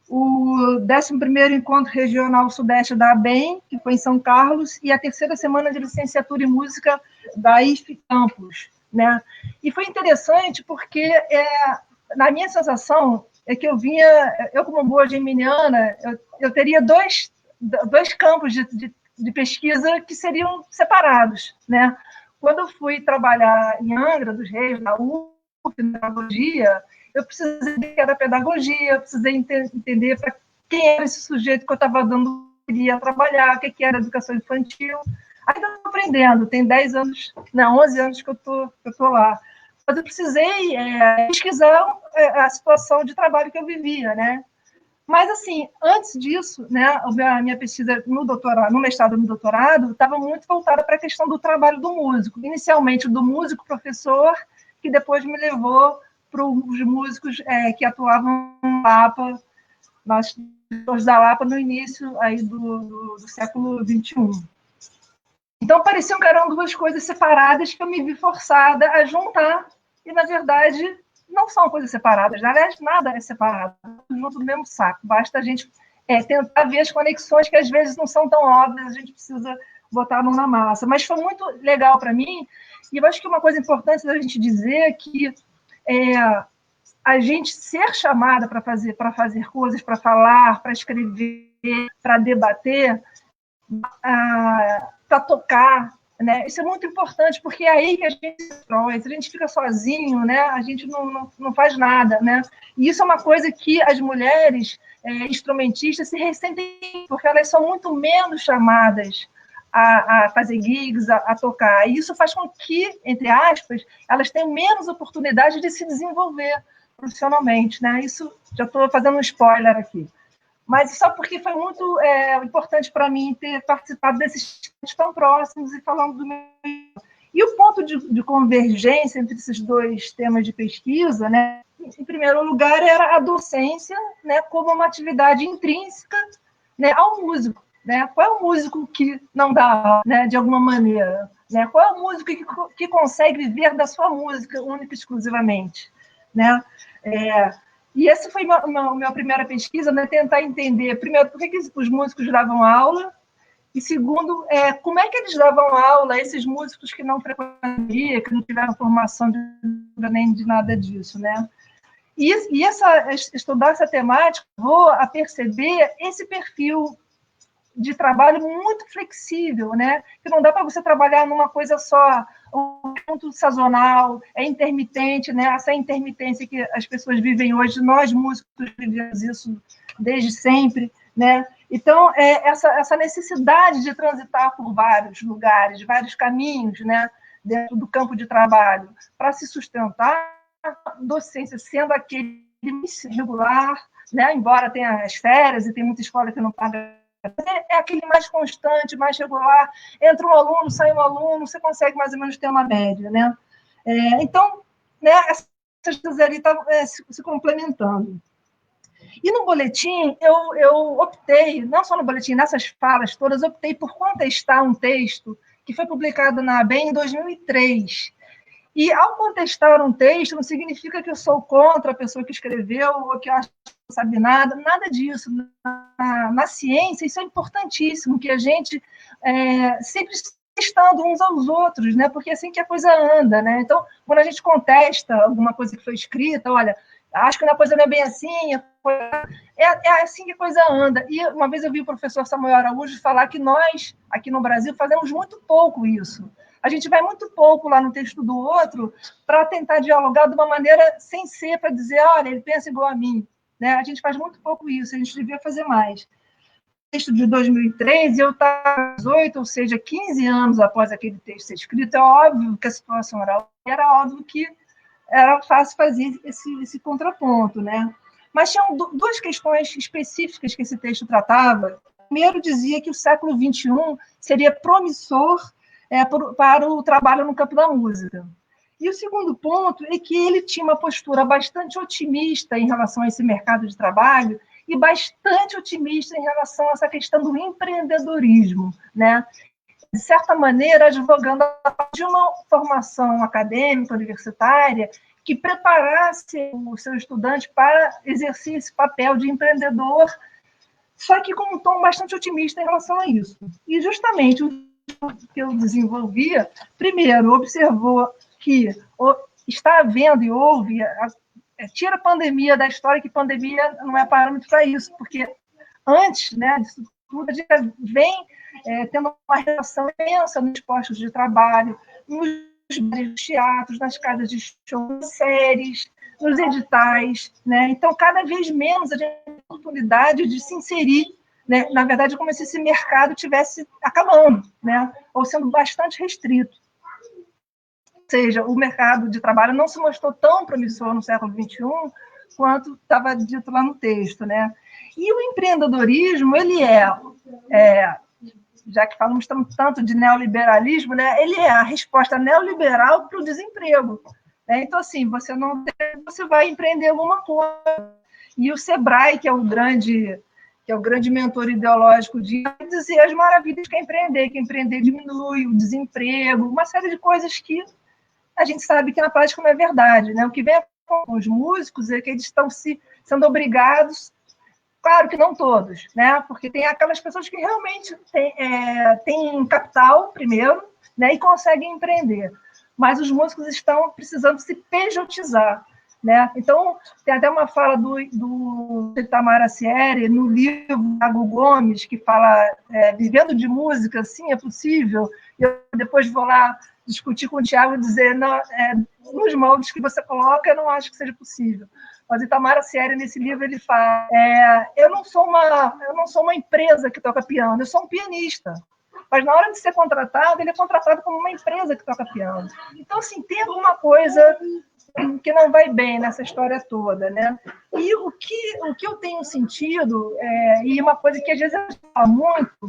o 11º Encontro Regional Sudeste da ABEM, que foi em São Carlos, e a 3ª Semana de Licenciatura em Música da IF Campus, né? E foi interessante porque, na minha sensação, é que eu como boa geminiana, eu teria dois campos de pesquisa que seriam separados, né? Quando eu fui trabalhar em Angra dos Reis, na UF, na pedagogia, eu precisei entender que era pedagogia, eu precisei entender para quem era esse sujeito que eu estava dando, queria trabalhar, o que era educação infantil. Ainda estou aprendendo, tem 10 anos, não, 11 anos que eu tô lá. Mas eu precisei pesquisar a situação de trabalho que eu vivia, né? Mas, assim, antes disso, né, a minha pesquisa no doutorado, no mestrado e no doutorado, estava muito voltada para a questão do trabalho do músico. Inicialmente do músico-professor, que depois me levou para os músicos que atuavam na Lapa, nós da Lapa, no início aí do século XXI. Então, pareciam que eram 2 coisas separadas que eu me vi forçada a juntar, e, na verdade, não são coisas separadas. Aliás, nada é separado, junto do mesmo saco. Basta a gente tentar ver as conexões que, às vezes, não são tão óbvias, a gente precisa botar a mão na massa. Mas foi muito legal para mim, e eu acho que uma coisa importante da gente dizer é que a gente ser chamada para fazer coisas, para falar, para escrever, para debater, para tocar, né? Isso é muito importante, porque é aí que a gente se destrói. Se a gente fica sozinho, né? A gente não faz nada, né? E isso é uma coisa que as mulheres instrumentistas se ressentem, porque elas são muito menos chamadas a fazer gigs, a tocar. E isso faz com que, entre aspas, elas tenham menos oportunidade de se desenvolver profissionalmente, né? Isso, já estou fazendo um spoiler aqui. Mas só porque foi muito importante para mim ter participado desses tão próximos e falando do meu... E o ponto de convergência entre esses dois temas de pesquisa, né, em primeiro lugar, era a docência, né, como uma atividade intrínseca, né, ao músico. Né? Qual é o músico que não dá aula, né, de alguma maneira? Né? Qual é o músico que consegue viver da sua música única e exclusivamente? Né? E essa foi a minha primeira pesquisa, né? Tentar entender, primeiro, por que os músicos davam aula, e segundo, como é que eles davam aula a esses músicos que não frequentavam, que não tiveram formação nem de nada disso, né? E estudar essa temática, vou a perceber esse perfil de trabalho muito flexível, né? Que não dá para você trabalhar numa coisa só, um ponto sazonal, é intermitente, né? Essa intermitência que as pessoas vivem hoje, nós músicos vivemos isso desde sempre, né? Então, essa necessidade de transitar por vários lugares, vários caminhos, né? Dentro do campo de trabalho, para se sustentar, a docência sendo aquele regular, né? Embora tenha as férias e tem muita escola que não paga, é aquele mais constante, mais regular, entra um aluno, sai um aluno, você consegue mais ou menos ter uma média, né? Então, né, essas coisas ali estão se complementando. E no boletim, eu optei, não só no boletim, nessas falas todas, optei por contestar um texto que foi publicado na ABEM em 2003. E, ao contestar um texto, não significa que eu sou contra a pessoa que escreveu ou que eu acho que não sabe nada disso. Na ciência, isso é importantíssimo, que a gente sempre testando uns aos outros, né? Porque é assim que a coisa anda, né? Então, quando a gente contesta alguma coisa que foi escrita, olha, acho que a coisa não é bem assim, é assim que a coisa anda. E uma vez eu vi o professor Samuel Araújo falar que nós, aqui no Brasil, fazemos muito pouco isso. A gente vai muito pouco lá no texto do outro para tentar dialogar de uma maneira sem ser para dizer, olha, ele pensa igual a mim. Né? A gente faz muito pouco isso, a gente devia fazer mais. O texto de 2003, eu estava 18, ou seja, 15 anos após aquele texto ser escrito, é óbvio que a situação era óbvio que era fácil fazer esse contraponto. Né? Mas tinham duas questões específicas que esse texto tratava. Primeiro, dizia que o século XXI seria promissor para o trabalho no campo da música. E o segundo ponto é que ele tinha uma postura bastante otimista em relação a esse mercado de trabalho e bastante otimista em relação a essa questão do empreendedorismo, né? De certa maneira, advogando de uma formação acadêmica, universitária, que preparasse o seu estudante para exercer esse papel de empreendedor, só que com um tom bastante otimista em relação a isso. E justamente o que eu desenvolvia, primeiro, observou que está havendo e houve, tira a pandemia da história, que pandemia não é parâmetro para isso, porque antes, né, disso tudo, a gente vem tendo uma relação imensa nos postos de trabalho, nos teatros, nas casas de show, nas séries, nos editais, né? Então, cada vez menos a gente tem a oportunidade de se inserir, né? Na verdade, como se esse mercado estivesse acabando, né? Ou sendo bastante restrito. Ou seja, o mercado de trabalho não se mostrou tão promissor no século XXI quanto estava dito lá no texto, né? E o empreendedorismo, ele já que falamos tanto de neoliberalismo, né? Ele é a resposta neoliberal para o desemprego. Né? Então, assim, você vai empreender alguma coisa. E o Sebrae, que é o grande mentor ideológico de dizer as maravilhas que empreender diminui o desemprego, uma série de coisas que a gente sabe que na prática não é verdade. Né? O que vem com os músicos é que eles estão sendo obrigados, claro que não todos, né? Porque tem aquelas pessoas que realmente têm capital, primeiro, né? E conseguem empreender. Mas os músicos estão precisando se pejotizar. né? Então, tem até uma fala do Itamar Assieri, no livro do Thiago Gomes, que fala, vivendo de música, sim, é possível. Eu depois vou lá discutir com o Thiago e dizer, não, nos moldes que você coloca, eu não acho que seja possível. Mas Itamar Assieri, nesse livro, ele fala, eu não sou uma empresa que toca piano, eu sou um pianista. Mas na hora de ser contratado, ele é contratado como uma empresa que toca piano. Então, assim, tem alguma coisa que não vai bem nessa história toda, né? E o que eu tenho sentido, e uma coisa que às vezes eu falo muito,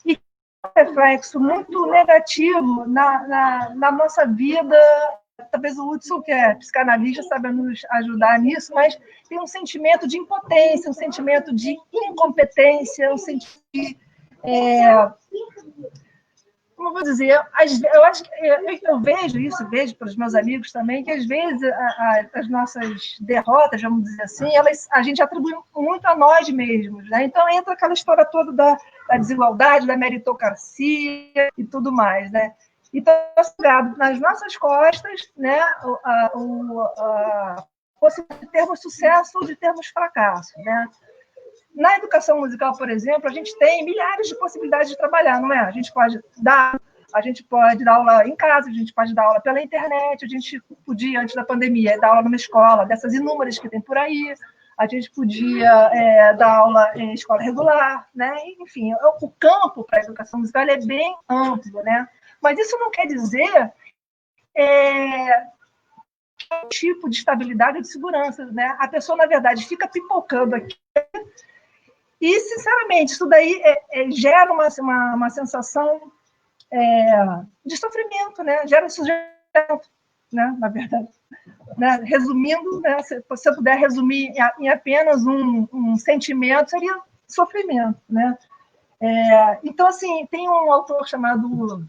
e que é um reflexo muito negativo na nossa vida, talvez o Hudson, que é psicanalista, saiba nos ajudar nisso, mas tem um sentimento de impotência, um sentimento de incompetência, um sentimento de... como eu vou dizer, eu acho que eu vejo isso, vejo pelos meus amigos também, que às vezes as nossas derrotas, vamos dizer assim, a gente atribui muito a nós mesmos, né? Então entra aquela história toda da desigualdade, da meritocracia e tudo mais, né? Então, nas nossas costas, né, a possibilidade de termos sucesso ou de termos fracasso, né? Na educação musical, por exemplo, a gente tem milhares de possibilidades de trabalhar, não é? A gente pode dar aula em casa, a gente pode dar aula pela internet, a gente podia, antes da pandemia, dar aula numa escola, dessas inúmeras que tem por aí, a gente podia dar aula em escola regular, né? Enfim, o campo para a educação musical é bem amplo, né? Mas isso não quer dizer um tipo de estabilidade ou de segurança, né? A pessoa, na verdade, fica pipocando aqui. E, sinceramente, isso daí gera uma sensação de sofrimento, né? Gera sofrimento, né? Na verdade. Né? Resumindo, né? Se você puder resumir em apenas um sentimento, seria sofrimento, né? Então, assim, tem um autor chamado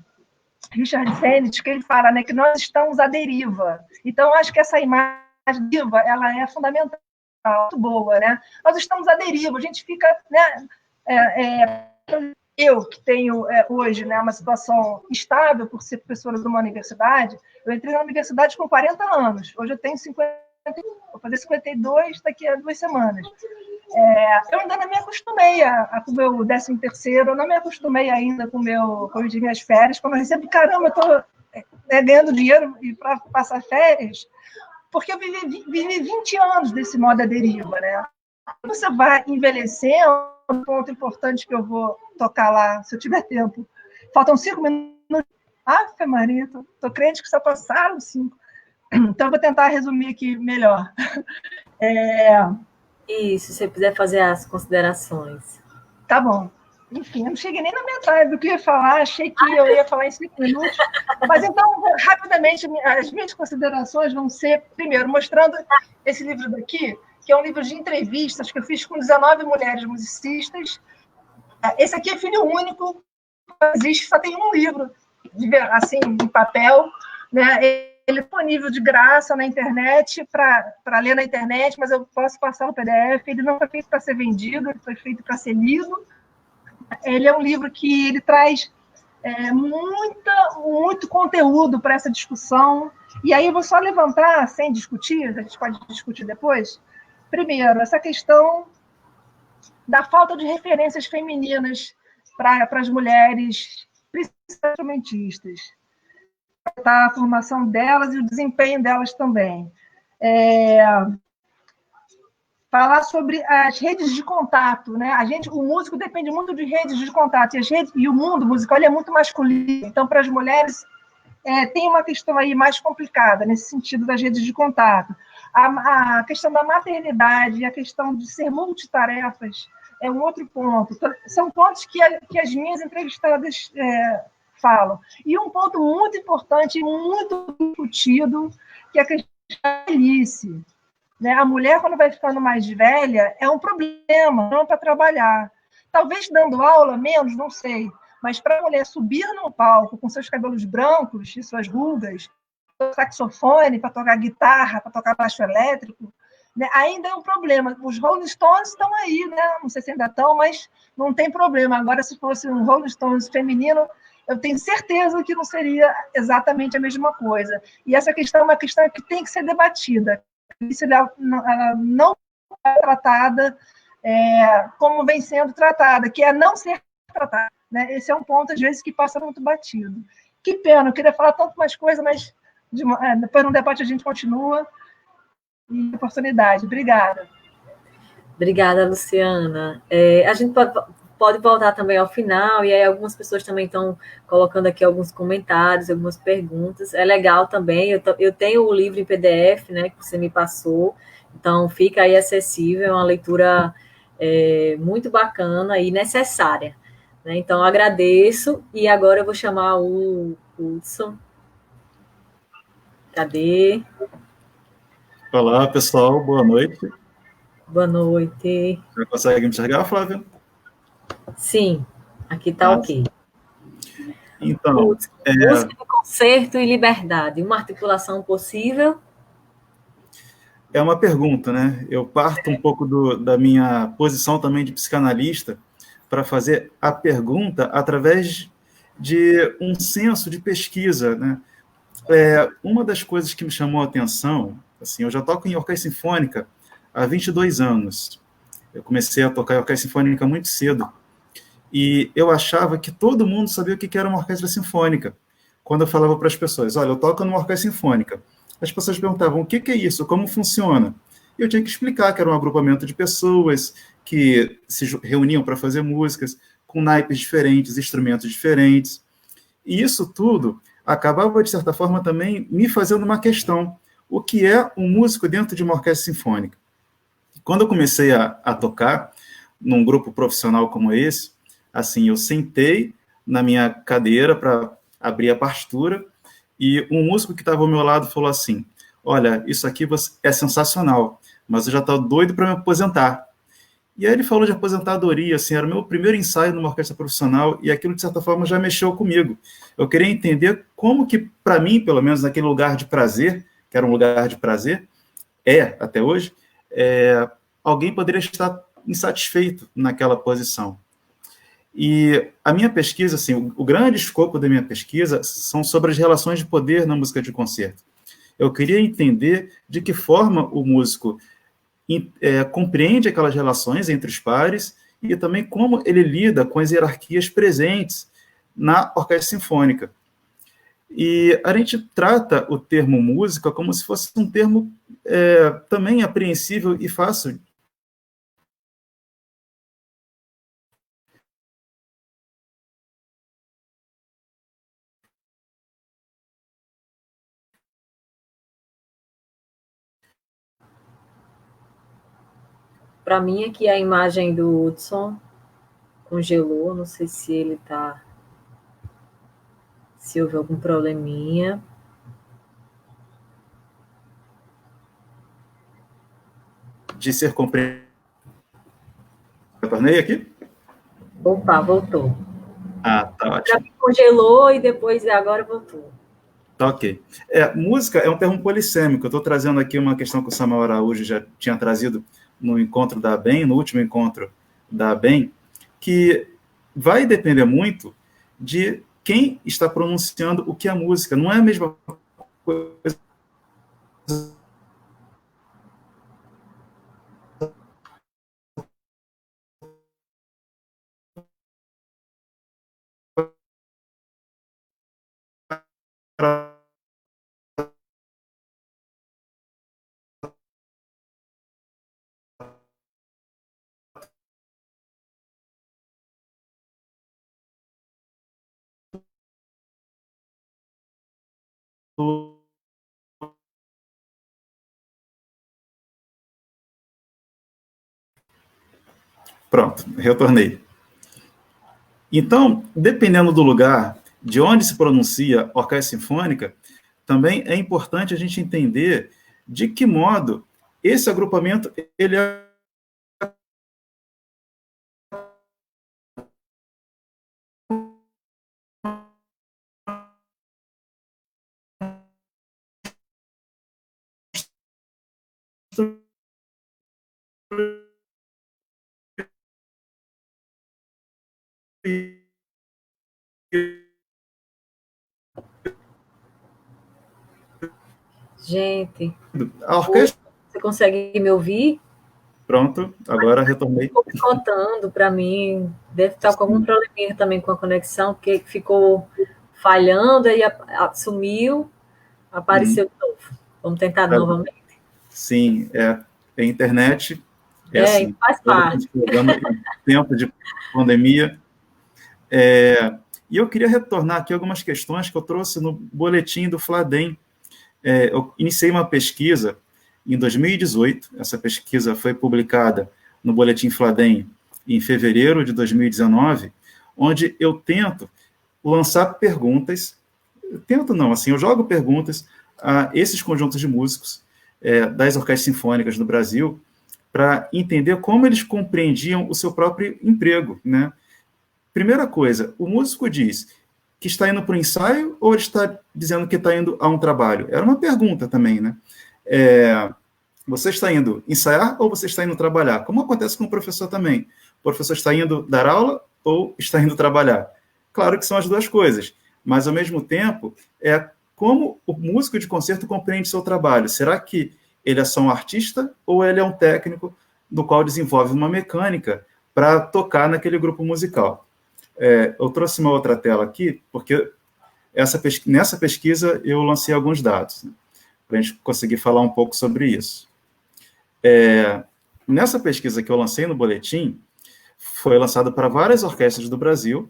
Richard Sennett, que ele fala, né, que nós estamos à deriva. Então, acho que essa imagem deriva, ela é fundamental, muito boa, né? Nós estamos à deriva, a gente fica, né? Eu que tenho hoje, né, uma situação estável por ser professora de uma universidade, eu entrei na universidade com 40 anos, hoje eu tenho 50, vou fazer 52 daqui a 2 semanas. Eu ainda não me acostumei com o meu 13º, eu não me acostumei ainda com as minhas férias, quando eu recebo, caramba, eu estou ganhando dinheiro para passar férias, porque eu vivi 20 anos desse modo à deriva, né? Você vai envelhecendo, um ponto importante que eu vou tocar lá, se eu tiver tempo. Faltam 5 minutos. Ave Maria, estou crente que só passaram 5. Então, eu vou tentar resumir aqui melhor. Isso, se você quiser fazer as considerações. Tá bom. Enfim, eu não cheguei nem na metade do que eu ia falar, achei que eu ia falar em 5 minutos. Mas, então, rapidamente, as minhas considerações vão ser, primeiro, mostrando esse livro daqui, que é um livro de entrevistas que eu fiz com 19 mulheres musicistas. Esse aqui é filho único, existe, só tem um livro, assim, em papel, né? Ele é disponível de graça na internet, para ler na internet, mas eu posso passar o PDF. Ele não foi feito para ser vendido, ele foi feito para ser lido. Ele é um livro que ele traz muito conteúdo para essa discussão. E aí eu vou só levantar, sem discutir, a gente pode discutir depois. Primeiro, essa questão da falta de referências femininas para as mulheres, principalmente instrumentistas. A formação delas e o desempenho delas também. Falar sobre as redes de contato, né? O músico depende muito de redes de contato, e o mundo musical é muito masculino. Então, para as mulheres, tem uma questão aí mais complicada, nesse sentido das redes de contato. A questão da maternidade, a questão de ser multitarefas, é um outro ponto. São pontos que as minhas entrevistadas falam. E um ponto muito importante, muito discutido, que é a questão da velhice. Né? A mulher, quando vai ficando mais velha, é um problema, não para trabalhar. Talvez dando aula, menos, não sei. Mas para a mulher subir no palco com seus cabelos brancos e suas rugas, saxofone, para tocar guitarra, para tocar baixo elétrico, né? Ainda é um problema. Os Rolling Stones estão aí, né? Não sei se ainda estão, mas não tem problema. Agora, se fosse um Rolling Stones feminino, eu tenho certeza que não seria exatamente a mesma coisa. E essa questão é uma questão que tem que ser debatida. isso ela não é tratada como vem sendo tratada, que é não ser tratada. Né? Esse é um ponto, às vezes, que passa muito batido. Que pena, eu queria falar tanto mais coisas, mas depois no debate a gente continua. E oportunidade. Obrigada. Obrigada, Luciana. A gente pode voltar também ao final, e aí algumas pessoas também estão colocando aqui alguns comentários, algumas perguntas. É legal também, eu tenho o livro em PDF, né, que você me passou, então fica aí acessível, é uma leitura muito bacana e necessária. Né? Então, agradeço, e agora eu vou chamar o Hudson. Cadê? Olá, pessoal, boa noite. Boa noite. Já consegue me enxergar, Flávia? Sim, aqui está ok. Então, música de concerto e liberdade, uma articulação possível? É uma pergunta, né? Eu parto um pouco da minha posição também de psicanalista para fazer a pergunta através de um senso de pesquisa, né? Uma das coisas que me chamou a atenção, assim, eu já toco em orquestra sinfônica há 22 anos. Eu comecei a tocar em orquestra sinfônica muito cedo. E eu achava que todo mundo sabia o que era uma orquestra sinfônica. Quando eu falava para as pessoas, olha, eu toco numa orquestra sinfônica. As pessoas perguntavam, o que é isso? Como funciona? E eu tinha que explicar que era um agrupamento de pessoas que se reuniam para fazer músicas, com naipes diferentes, instrumentos diferentes. E isso tudo acabava, de certa forma, também me fazendo uma questão. O que é um músico dentro de uma orquestra sinfônica? Quando eu comecei a tocar num grupo profissional como esse, assim, eu sentei na minha cadeira para abrir a partitura e um músico que estava ao meu lado falou assim, olha, isso aqui é sensacional, mas eu já estou doido para me aposentar. E aí ele falou de aposentadoria, assim, era o meu primeiro ensaio numa orquestra profissional e aquilo, de certa forma, já mexeu comigo. Eu queria entender como que, para mim, pelo menos naquele lugar de prazer, que era um lugar de prazer, até hoje, alguém poderia estar insatisfeito naquela posição. E a minha pesquisa, assim, o grande escopo da minha pesquisa são sobre as relações de poder na música de concerto. Eu queria entender de que forma o músico compreende aquelas relações entre os pares e também como ele lida com as hierarquias presentes na orquestra sinfônica. E a gente trata o termo música como se fosse um termo também apreensível e fácil Para mim, aqui a imagem do Hudson congelou, não sei se ele está... Se houve algum probleminha. de ser compreendido. Retornei aqui? Opa, voltou. Ah, tá ótimo. Congelou e depois agora voltou. Tá ok. Música é um termo polissêmico. Eu estou trazendo aqui uma questão que o Samuel Araújo já tinha trazido no encontro da ABEM, no último encontro da ABEM, que vai depender muito de quem está pronunciando o que é música. Não é a mesma coisa Pronto, retornei. Então, dependendo do lugar de onde se pronuncia orquestra sinfônica, também é importante a gente entender de que modo esse agrupamento ele é Gente, a orquestra consegue me ouvir? Pronto, agora retornei. Ficou picotando para mim, deve estar com algum probleminha também com a conexão, porque ficou falhando, aí sumiu, apareceu de novo. Vamos tentar novamente. Sim, a internet é assim. Faz parte. Em tempo de pandemia. E eu queria retornar aqui algumas questões que eu trouxe no boletim do Fladem. Eu iniciei uma pesquisa em 2018, essa pesquisa foi publicada no Boletim Fladem em fevereiro de 2019, onde eu tento lançar perguntas, eu jogo perguntas a esses conjuntos de músicos das orquestras sinfônicas do Brasil, para entender como eles compreendiam o seu próprio emprego, né? Primeira coisa, o músico diz que está indo para o ensaio ou ele está dizendo que está indo a um trabalho? Era uma pergunta também, né? Você está indo ensaiar ou você está indo trabalhar? Como acontece com o professor também. O professor está indo dar aula ou está indo trabalhar? Claro que são as duas coisas, mas, ao mesmo tempo, como o músico de concerto compreende seu trabalho. Será que ele é só um artista ou ele é um técnico do qual desenvolve uma mecânica para tocar naquele grupo musical? Eu trouxe uma outra tela aqui, porque nessa pesquisa eu lancei alguns dados, né, para a gente conseguir falar um pouco sobre isso. Nessa pesquisa que eu lancei no boletim, foi lançada para várias orquestras do Brasil,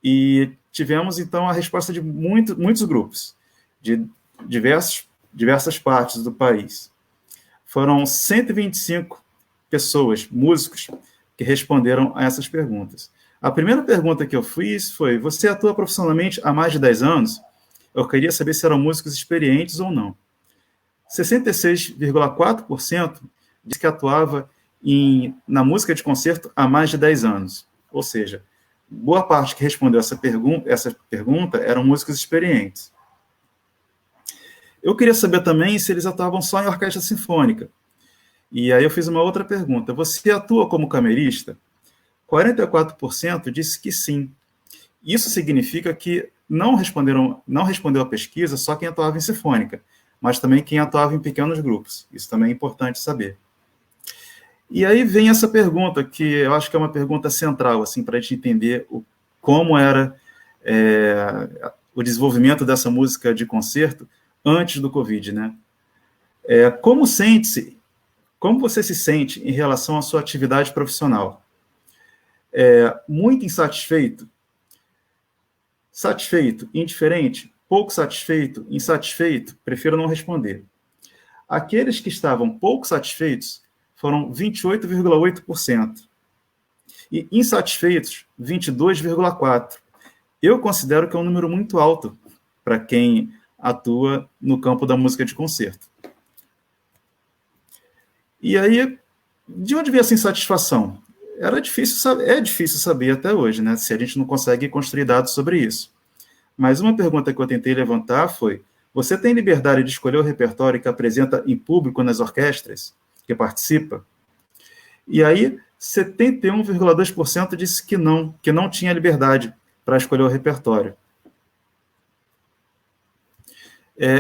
e tivemos, então, a resposta de muitos grupos, de diversas partes do país. Foram 125 pessoas, músicos, que responderam a essas perguntas. A primeira pergunta que eu fiz foi: você atua profissionalmente há mais de 10 anos? Eu queria saber se eram músicos experientes ou não. 66,4% disse que atuava na música de concerto há mais de 10 anos. Ou seja, boa parte que respondeu essa pergunta eram músicos experientes. Eu queria saber também se eles atuavam só em orquestra sinfônica. E aí eu fiz uma outra pergunta: você atua como camerista? 44% disse que sim. Isso significa que não respondeu a pesquisa só quem atuava em sinfônica, mas também quem atuava em pequenos grupos. Isso também é importante saber. E aí vem essa pergunta, que eu acho que é uma pergunta central, assim, para a gente entender como era o desenvolvimento dessa música de concerto antes do Covid, né? Como você se sente em relação à sua atividade profissional? Muito insatisfeito? Satisfeito? Indiferente? Pouco satisfeito? Insatisfeito? Prefiro não responder. Aqueles que estavam pouco satisfeitos foram 28,8%. E insatisfeitos, 22,4%. Eu considero que é um número muito alto para quem atua no campo da música de concerto. E aí, de onde veio essa insatisfação? É difícil saber até hoje, né, se a gente não consegue construir dados sobre isso. Mas uma pergunta que eu tentei levantar foi: você tem liberdade de escolher o repertório que apresenta em público nas orquestras que participa? E aí, 71,2% disse que não tinha liberdade para escolher o repertório.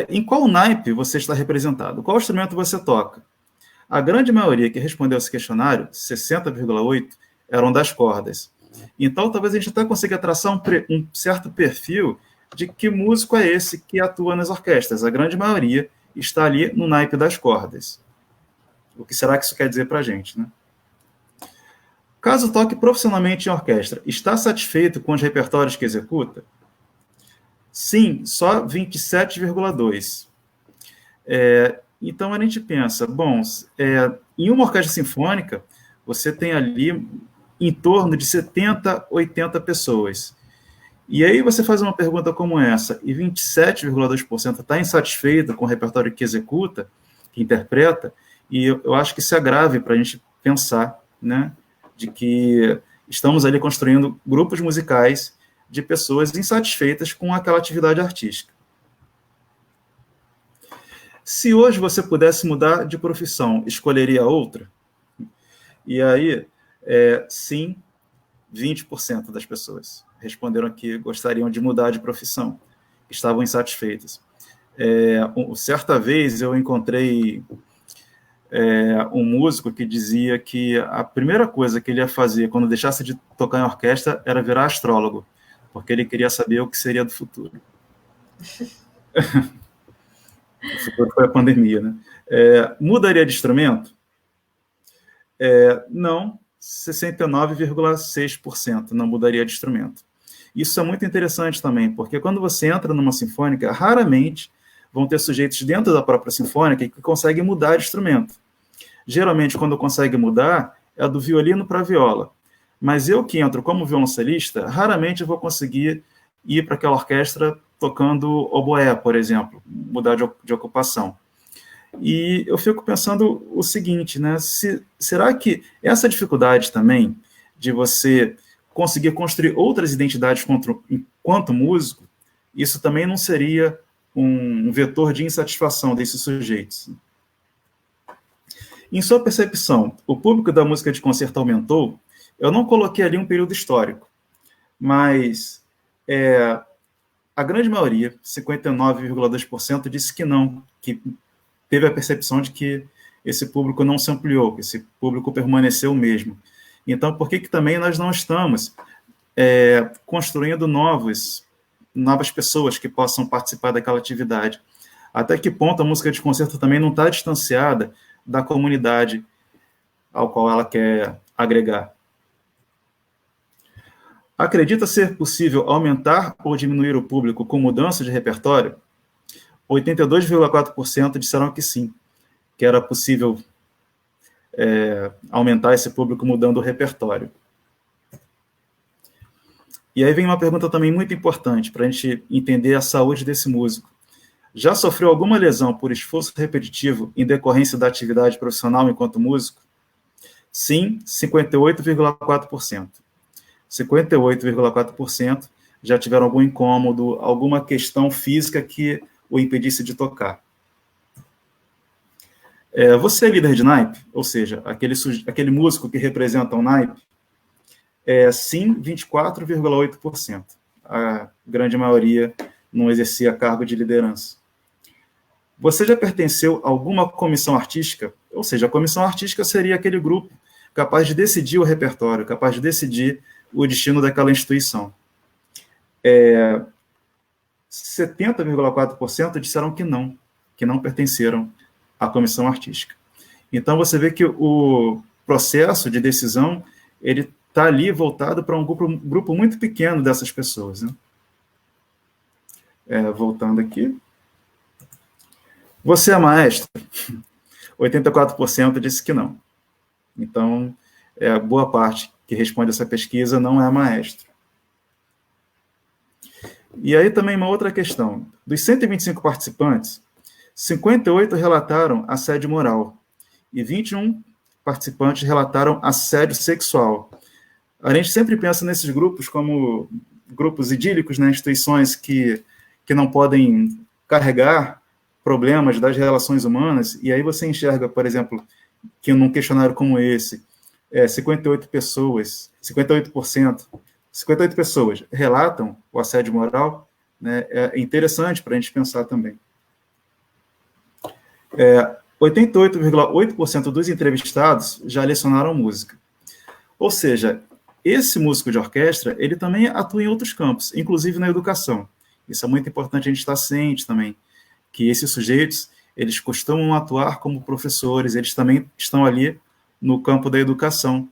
Em qual naipe você está representado? Qual instrumento você toca? A grande maioria que respondeu esse questionário, 60,8%, eram das cordas. Então, talvez a gente até consiga traçar um certo perfil de que músico é esse que atua nas orquestras. A grande maioria está ali no naipe das cordas. O que será que isso quer dizer para a gente, né? Caso toque profissionalmente em orquestra, está satisfeito com os repertórios que executa? Sim, só 27,2%. Então, a gente pensa, bom, em uma orquestra sinfônica, você tem ali em torno de 70, 80 pessoas. E aí você faz uma pergunta como essa, e 27,2% está insatisfeito com o repertório que executa, que interpreta, e eu acho que isso é grave para a gente pensar, né, de que estamos ali construindo grupos musicais de pessoas insatisfeitas com aquela atividade artística. Se hoje você pudesse mudar de profissão, escolheria outra? E aí, sim, 20% das pessoas responderam que gostariam de mudar de profissão, estavam insatisfeitas. Certa vez eu encontrei um músico que dizia que a primeira coisa que ele ia fazer quando deixasse de tocar em orquestra era virar astrólogo, porque ele queria saber o que seria do futuro. O futuro foi a pandemia, né? Mudaria de instrumento? Não, 69,6% não mudaria de instrumento. Isso é muito interessante também, porque quando você entra numa sinfônica, raramente vão ter sujeitos dentro da própria sinfônica que conseguem mudar de instrumento. Geralmente, quando consegue mudar, é do violino para a viola. Mas eu que entro como violoncelista, raramente vou conseguir ir para aquela orquestra tocando oboé, por exemplo, mudar de ocupação. E eu fico pensando o seguinte, né? Será que essa dificuldade também de você conseguir construir outras identidades enquanto músico, isso também não seria um vetor de insatisfação desses sujeitos? Em sua percepção, o público da música de concerto aumentou? Eu não coloquei ali um período histórico, mas a grande maioria, 59,2%, disse que não, que teve a percepção de que esse público não se ampliou, que esse público permaneceu o mesmo. Então, por que também nós não estamos construindo novas pessoas que possam participar daquela atividade? Até que ponto a música de concerto também não está distanciada da comunidade ao qual ela quer agregar? Acredita ser possível aumentar ou diminuir o público com mudança de repertório? 82,4% disseram que sim, que era possível aumentar esse público mudando o repertório. E aí vem uma pergunta também muito importante para a gente entender a saúde desse músico. Já sofreu alguma lesão por esforço repetitivo em decorrência da atividade profissional enquanto músico? Sim, 58,4%. 58,4% já tiveram algum incômodo, alguma questão física que o impedisse de tocar. Você é líder de naipe? Ou seja, aquele músico que representa um naipe? Sim, 24,8%. A grande maioria não exercia cargo de liderança. Você já pertenceu a alguma comissão artística? Ou seja, a comissão artística seria aquele grupo capaz de decidir o repertório, capaz de decidir o destino daquela instituição. 70,4% disseram que não pertenceram à comissão artística. Então, você vê que o processo de decisão ele está ali voltado para um grupo muito pequeno dessas pessoas, né? Voltando aqui. Você é maestro? 84% disse que não. Então, boa parte que responde essa pesquisa não é maestro. E aí também uma outra questão. Dos 125 participantes, 58 relataram assédio moral e 21 participantes relataram assédio sexual. A gente sempre pensa nesses grupos como grupos idílicos, né? Instituições que não podem carregar problemas das relações humanas, e aí você enxerga, por exemplo, que num questionário como esse, 58 pessoas relatam o assédio moral, né? É interessante para a gente pensar também. 88,8% dos entrevistados já lecionaram música. Ou seja, esse músico de orquestra, ele também atua em outros campos, inclusive na educação. Isso é muito importante a gente estar ciente também, que esses sujeitos, eles costumam atuar como professores, eles também estão ali no campo da educação.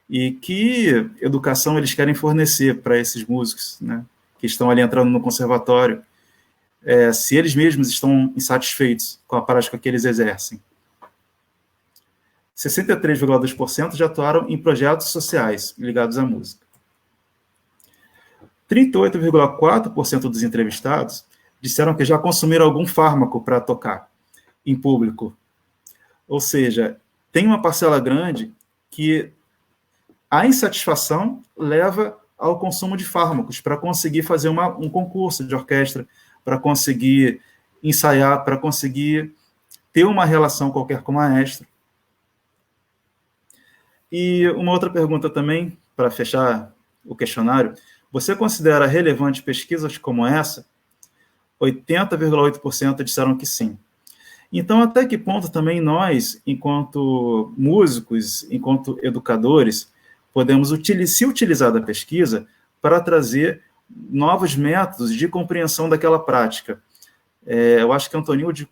E que educação eles querem fornecer para esses músicos, né, que estão ali entrando no conservatório, se eles mesmos estão insatisfeitos com a prática que eles exercem. 63,2% já atuaram em projetos sociais ligados à música. 38,4% dos entrevistados disseram que já consumiram algum fármaco para tocar em público. Ou seja, tem uma parcela grande que a insatisfação leva ao consumo de fármacos para conseguir fazer um concurso de orquestra, para conseguir ensaiar, para conseguir ter uma relação qualquer com o maestro. E uma outra pergunta também, para fechar o questionário: você considera relevante pesquisas como essa? 80,8% disseram que sim. Então, até que ponto também nós, enquanto músicos, enquanto educadores, podemos se utilizar da pesquisa para trazer novos métodos de compreensão daquela prática? Eu acho que a Antonilde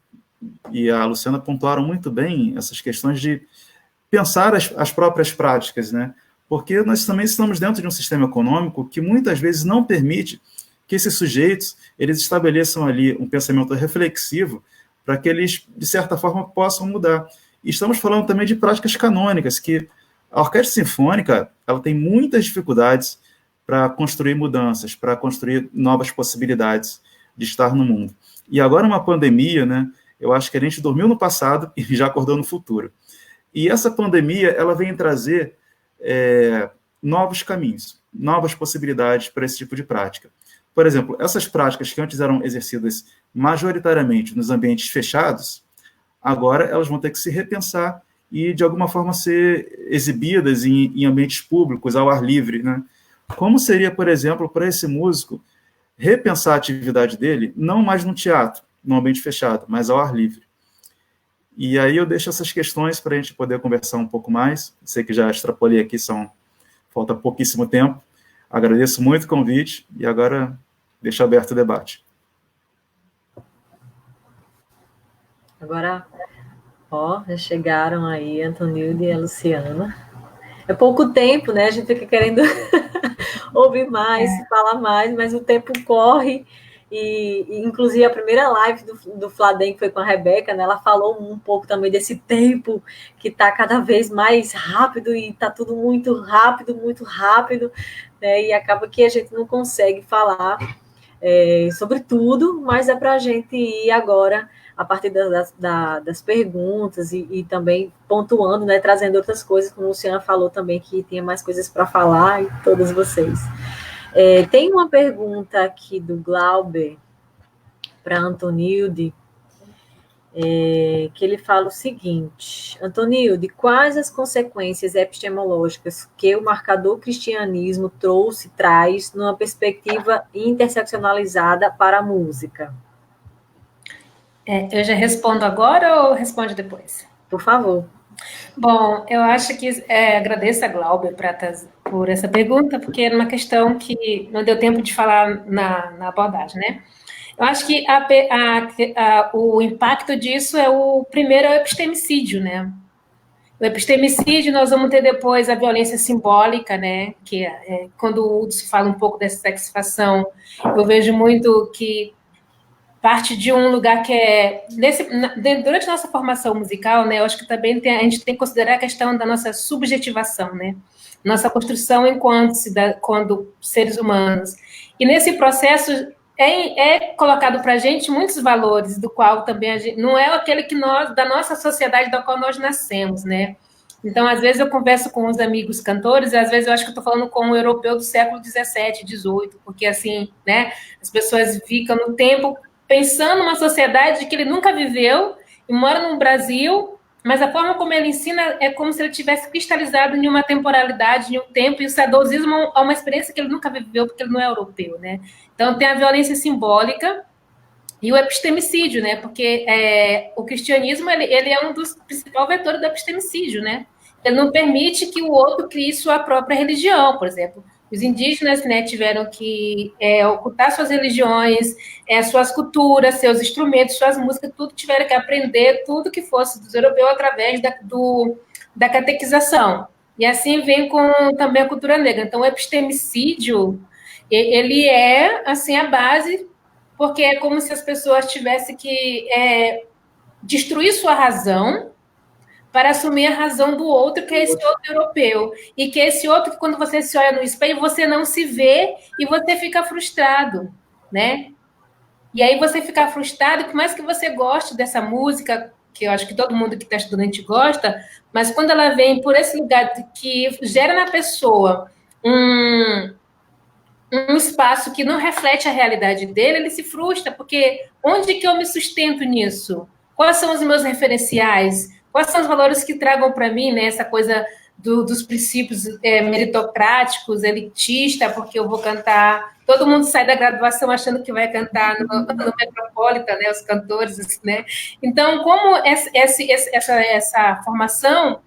e a Luciana pontuaram muito bem essas questões de pensar as próprias práticas, né? Porque nós também estamos dentro de um sistema econômico que muitas vezes não permite que esses sujeitos eles estabeleçam ali um pensamento reflexivo para que eles, de certa forma, possam mudar. E estamos falando também de práticas canônicas, que a orquestra sinfônica ela tem muitas dificuldades para construir mudanças, para construir novas possibilidades de estar no mundo. E agora uma pandemia, né? Eu acho que a gente dormiu no passado e já acordou no futuro. E essa pandemia ela vem trazer novos caminhos, novas possibilidades para esse tipo de prática. Por exemplo, essas práticas que antes eram exercidas majoritariamente nos ambientes fechados, agora elas vão ter que se repensar e, de alguma forma, ser exibidas em ambientes públicos, ao ar livre, né? Como seria, por exemplo, para esse músico repensar a atividade dele, não mais no teatro, no ambiente fechado, mas ao ar livre? E aí eu deixo essas questões para a gente poder conversar um pouco mais. Sei que já extrapolei aqui, falta pouquíssimo tempo. Agradeço muito o convite e agora deixo aberto o debate. Agora, já chegaram aí a Antonilde e a Luciana. É pouco tempo, né? A gente fica querendo ouvir mais, falar mais, mas o tempo corre. E inclusive, a primeira live do Fladem, que foi com a Rebeca, né, ela falou um pouco também desse tempo que está cada vez mais rápido e está tudo muito rápido, né, e acaba que a gente não consegue falar sobre tudo, mas é para a gente ir agora a partir das perguntas e também pontuando, né, trazendo outras coisas, como o Luciana falou também, que tinha mais coisas para falar, e todos vocês. Tem uma pergunta aqui do Glauber para Antonilde, que ele fala o seguinte: Antonilde, quais as consequências epistemológicas que o marcador cristianismo traz numa perspectiva interseccionalizada para a música? Eu já respondo agora ou responde depois? Por favor. Bom, eu acho que agradeço a Glauber por essa pergunta, porque era uma questão que não deu tempo de falar na abordagem, né? Eu acho que o impacto disso o primeiro é o epistemicídio, né? O epistemicídio, nós vamos ter depois a violência simbólica, né? Que quando o Hudson fala um pouco dessa satisfação, eu vejo muito que parte de um lugar que durante a nossa formação musical, né, eu acho que também a gente tem que considerar a questão da nossa subjetivação, né, nossa construção enquanto seres humanos. E nesse processo é colocado para a gente muitos valores, do qual também a gente, não é aquele da nossa sociedade da qual nós nascemos, né. Então, às vezes eu converso com os amigos cantores, e às vezes eu acho que eu estou falando com um europeu do século XVII, XVIII, porque assim, né, as pessoas ficam no tempo pensando numa sociedade que ele nunca viveu e mora no Brasil, mas a forma como ele ensina é como se ele tivesse cristalizado em uma temporalidade, em um tempo, e o saudosismo é uma experiência que ele nunca viveu, porque ele não é europeu, né? Então, tem a violência simbólica e o epistemicídio, né? Porque o cristianismo, ele é um dos principais vetores do epistemicídio, né? Ele não permite que o outro crie sua própria religião, por exemplo. Os indígenas, né, tiveram que ocultar suas religiões, suas culturas, seus instrumentos, suas músicas, tudo tiveram que aprender, tudo que fosse dos europeus através da catequização. E assim vem com também a cultura negra. Então, o epistemicídio, ele é, assim, a base, porque é como se as pessoas tivessem que destruir sua razão para assumir a razão do outro, que é esse outro europeu. E que é esse outro que, quando você se olha no espelho, você não se vê e você fica frustrado, né? E aí você fica frustrado, por mais que você goste dessa música, que eu acho que todo mundo que está estudante gosta, mas quando ela vem por esse lugar que gera na pessoa um espaço que não reflete a realidade dele, ele se frustra, porque onde que eu me sustento nisso? Quais são os meus referenciais? Quais são os valores que tragam para mim, né, essa coisa dos princípios meritocráticos, elitista, porque eu vou cantar. Todo mundo sai da graduação achando que vai cantar no Metropolitan, né, os cantores, né? Então, como essa formação.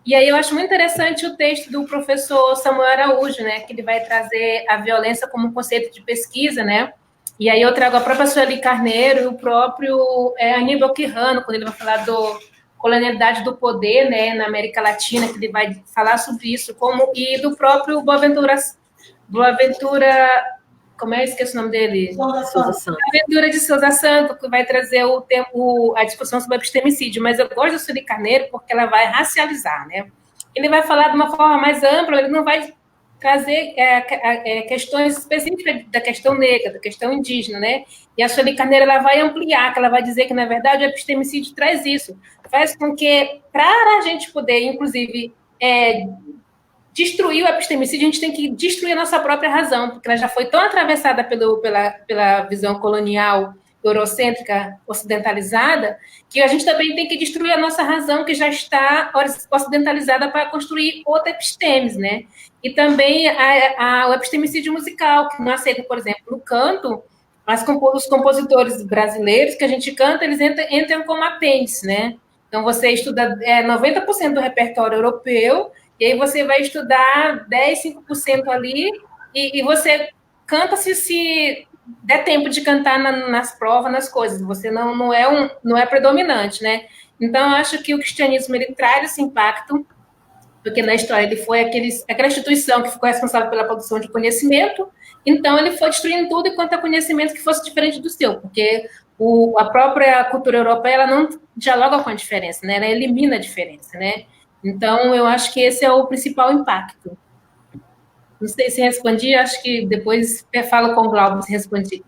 E aí eu acho muito interessante o texto do professor Samuel Araújo, né, que ele vai trazer a violência como um conceito de pesquisa, né? E aí eu trago a própria Sueli Carneiro e o próprio Aníbal Quirrano, quando ele vai falar do colonialidade do poder, né, na América Latina, que ele vai falar sobre isso, e do próprio Boaventura, como é? Esqueci o nome dele. Souza Santos. Boaventura de Souza Santos, que vai trazer a discussão sobre o epistemicídio, mas eu gosto da Sueli Carneiro porque ela vai racializar, né? Ele vai falar de uma forma mais ampla, ele não vai trazer questões específicas da questão negra, da questão indígena, né? E a Sueli Carneiro ela vai ampliar, que ela vai dizer que, na verdade, o epistemicídio traz isso, faz com que, para a gente poder, inclusive, destruir o epistemicídio, a gente tem que destruir a nossa própria razão, porque ela já foi tão atravessada pela visão colonial, eurocêntrica, ocidentalizada, que a gente também tem que destruir a nossa razão, que já está ocidentalizada, para construir outra epistemes, né? E também o epistemicídio musical, que não aceita, por exemplo, no canto, os compositores brasileiros que a gente canta, eles entram como apêndice, né? Então, você estuda 90% do repertório europeu, e aí você vai estudar 10, 5% ali, e você canta se der tempo de cantar nas provas, nas coisas. Você não é predominante, né? Então, eu acho que o cristianismo ele traz esse impacto, porque na história ele foi aquela instituição que ficou responsável pela produção de conhecimento, então ele foi destruindo tudo enquanto a conhecimento que fosse diferente do seu, porque a própria cultura europeia ela não dialoga com a diferença, né? Ela elimina a diferença, né? Então, eu acho que esse é o principal impacto. Não sei se respondi, acho que depois eu falo com o Glauber se respondi.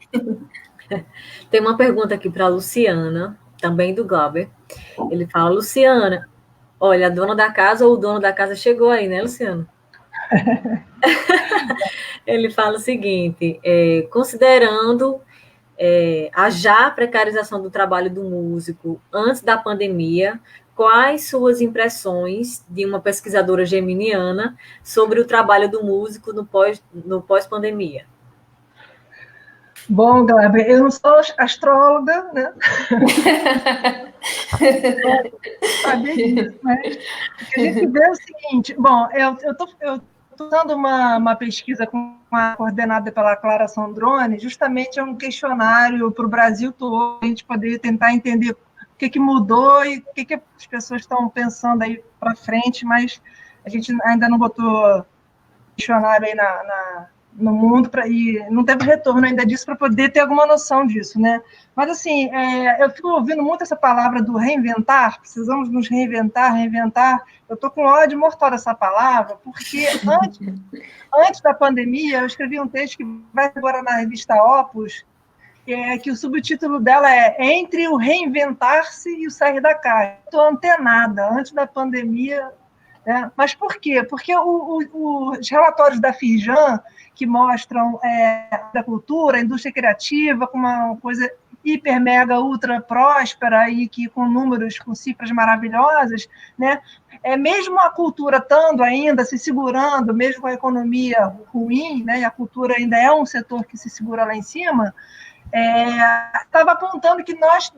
Tem uma pergunta aqui para a Luciana, também do Glauber. Ele fala, Luciana, olha, a dona da casa ou o dono da casa chegou aí, né, Luciano? Ele fala o seguinte, considerando a já precarização do trabalho do músico antes da pandemia, quais suas impressões de uma pesquisadora geminiana sobre o trabalho do músico no pós-pandemia? Bom, Glauber, eu não sou astróloga, né? Saber disso, mas a gente vê o seguinte, bom, eu estou usando uma pesquisa coordenada pela Clara Sandrone, justamente é um questionário para o Brasil todo, a gente poder tentar entender o que mudou e o que as pessoas estão pensando aí para frente, mas a gente ainda não botou questionário aí no mundo e não teve retorno ainda disso para poder ter alguma noção disso, né? Mas, assim, eu fico ouvindo muito essa palavra do reinventar, precisamos nos reinventar. Eu estou com ódio mortal dessa palavra, porque antes da pandemia, eu escrevi um texto que vai agora na revista Opus, que o subtítulo dela é Entre o Reinventar-se e o Sair da Caixa. Estou antenada, antes da pandemia, né? Mas por quê? Porque os relatórios da Firjan, que mostram a cultura, a indústria criativa, com uma coisa hiper, mega, ultra próspera e que com números, com cifras maravilhosas, né? Mesmo a cultura estando ainda se segurando, mesmo com a economia ruim, né? E a cultura ainda é um setor que se segura lá em cima, estava apontando que nós,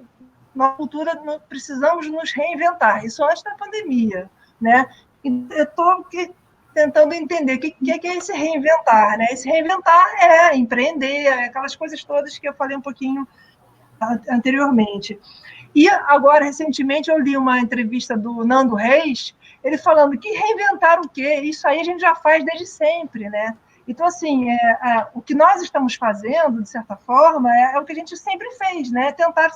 na cultura, precisamos nos reinventar. Isso antes da pandemia, né? E eu estou tentando entender o que é esse reinventar, né? Esse reinventar é empreender, aquelas coisas todas que eu falei um pouquinho anteriormente. E agora, recentemente, eu li uma entrevista do Nando Reis, ele falando que reinventar o quê? Isso aí a gente já faz desde sempre, né? Então, assim, o que nós estamos fazendo, de certa forma, é o que a gente sempre fez, né? Tentar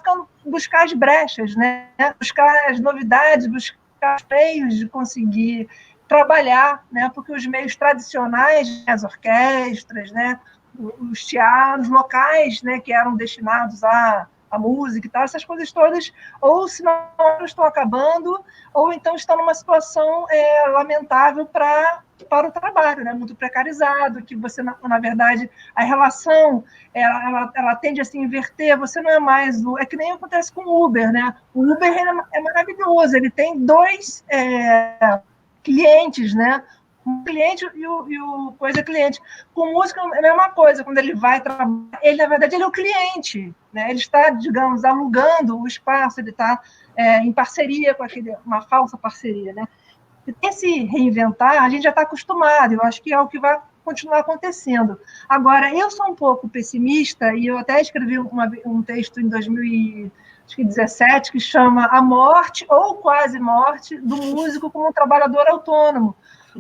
buscar as brechas, né? Buscar as novidades, buscar os meios de conseguir trabalhar, né? Porque os meios tradicionais, as orquestras, né? Os teatros locais, né? Que eram destinados à música e tal, essas coisas todas, ou se não estão acabando, ou então estão numa situação lamentável para o trabalho, né? Muito precarizado, que você, na verdade, a relação ela tende a se inverter, você não é mais é que nem acontece com o Uber, né? O Uber é maravilhoso, ele tem dois clientes, né? O cliente e o coisa cliente. Com música é a mesma coisa, quando ele vai trabalhar, ele, na verdade, ele é o cliente, né? Ele está, digamos, alugando o espaço, ele está em parceria com uma falsa parceria, né? Esse reinventar, a gente já está acostumado, eu acho que é o que vai continuar acontecendo. Agora, eu sou um pouco pessimista, e eu até escrevi um texto em 2017 que chama A Morte ou Quase Morte do Músico como um Trabalhador Autônomo.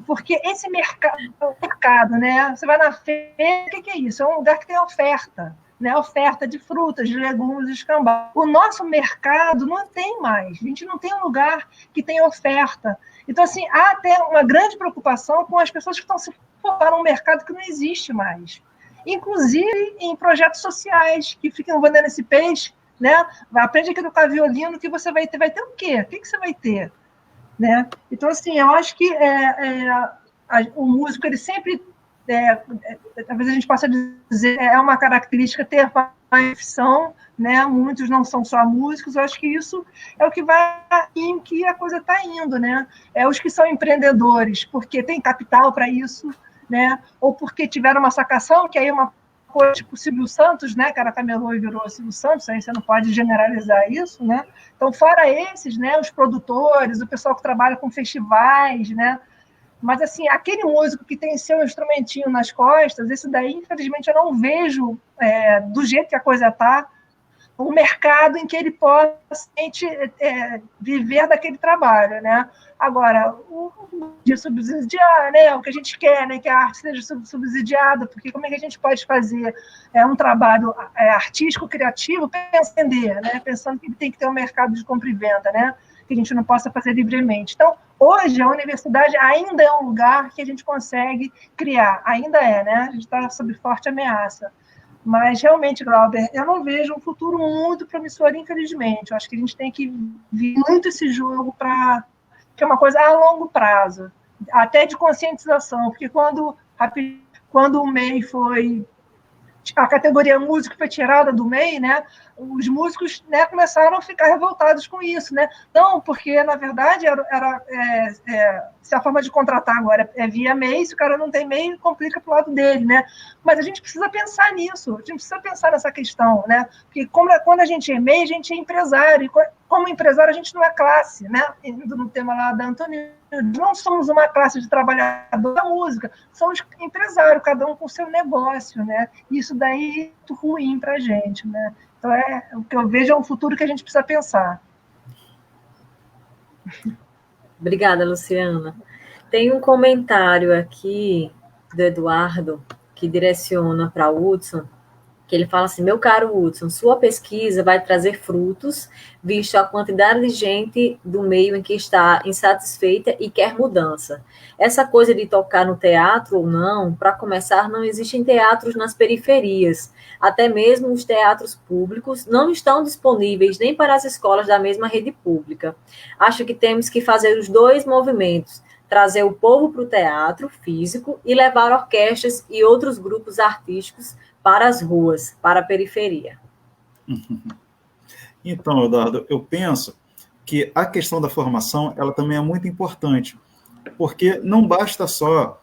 Porque esse mercado, né? Você vai na feira, o que é isso? É um lugar que tem oferta, né? Oferta de frutas, de legumes, de escambau. O nosso mercado não tem mais. A gente não tem um lugar que tem oferta. Então, assim, há até uma grande preocupação com as pessoas que estão se focando num mercado que não existe mais. Inclusive em projetos sociais que ficam vendendo esse peixe, né? Aprende aqui a tocar violino, que você vai ter o quê? O que você vai ter? Né? Então, assim, eu acho que o músico, ele sempre, talvez a gente possa dizer, é uma característica ter uma profissão, né? Muitos não são só músicos, eu acho que isso é o que vai em que a coisa está indo, né? Os que são empreendedores, porque tem capital para isso, né? Ou porque tiveram uma sacação, que aí uma coisa tipo o Silvio Santos, né, que era camelô e virou Silvio Santos, aí você não pode generalizar isso, né? Então, fora esses, né, os produtores, o pessoal que trabalha com festivais, né? Mas, assim, aquele músico que tem seu instrumentinho nas costas, esse daí, infelizmente, eu não vejo, do jeito que a coisa está, um mercado em que ele possa viver daquele trabalho, né? Agora, de subsidiar, né? O que a gente quer, né? Que a arte seja subsidiada, porque como é que a gente pode fazer um trabalho artístico, criativo, pensando que ele tem que ter um mercado de compra e venda, né? Que a gente não possa fazer livremente. Então, hoje, a universidade ainda é um lugar que a gente consegue criar, ainda né? A gente está sob forte ameaça. Mas, realmente, Glauber, eu não vejo um futuro muito promissor, infelizmente. Eu acho que a gente tem que ver muito esse jogo que é uma coisa a longo prazo, até de conscientização, porque quando o MEI foi... A categoria músico foi tirada do MEI, né? Os músicos, né, começaram a ficar revoltados com isso, né? Não, porque, na verdade, se a forma de contratar agora é via MEI, se o cara não tem MEI, complica para o lado dele, né? Mas a gente precisa pensar nisso, a gente precisa pensar nessa questão, né? Porque quando a gente é MEI, a gente é empresário, e como empresário a gente não é classe, né? Indo no tema lá da Antônia, não somos uma classe de trabalhador da música, somos empresários, cada um com o seu negócio, né? Isso daí é muito ruim para a gente, né? Então, o que eu vejo é um futuro que a gente precisa pensar. Obrigada, Luciana. Tem um comentário aqui do Eduardo que direciona para o Hudson, que ele fala assim: meu caro Hudson, sua pesquisa vai trazer frutos, visto a quantidade de gente do meio em que está insatisfeita e quer mudança. Essa coisa de tocar no teatro ou não, para começar, não existem teatros nas periferias. Até mesmo os teatros públicos não estão disponíveis nem para as escolas da mesma rede pública. Acho que temos que fazer os dois movimentos, trazer o povo para o teatro físico e levar orquestras e outros grupos artísticos para as ruas, para a periferia. Então, Eduardo, eu penso que a questão da formação, ela também é muito importante, porque não basta só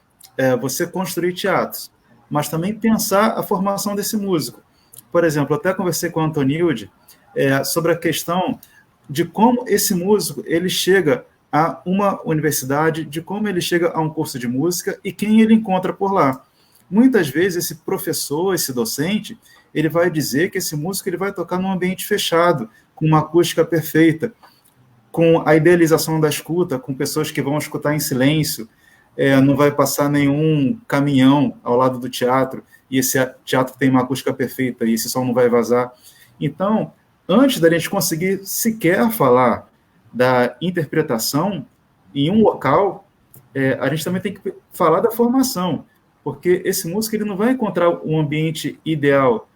você construir teatros, mas também pensar a formação desse músico. Por exemplo, eu até conversei com a Antonilde sobre a questão de como esse músico ele chega a uma universidade, de como ele chega a um curso de música e quem ele encontra por lá. Muitas vezes esse professor, esse docente, ele vai dizer que esse músico ele vai tocar num ambiente fechado, com uma acústica perfeita, com a idealização da escuta, com pessoas que vão escutar em silêncio, não vai passar nenhum caminhão ao lado do teatro, e esse teatro tem uma acústica perfeita, e esse som não vai vazar. Então, antes da gente conseguir sequer falar da interpretação em um local, a gente também tem que falar da formação, porque esse músico ele não vai encontrar um ambiente ideal,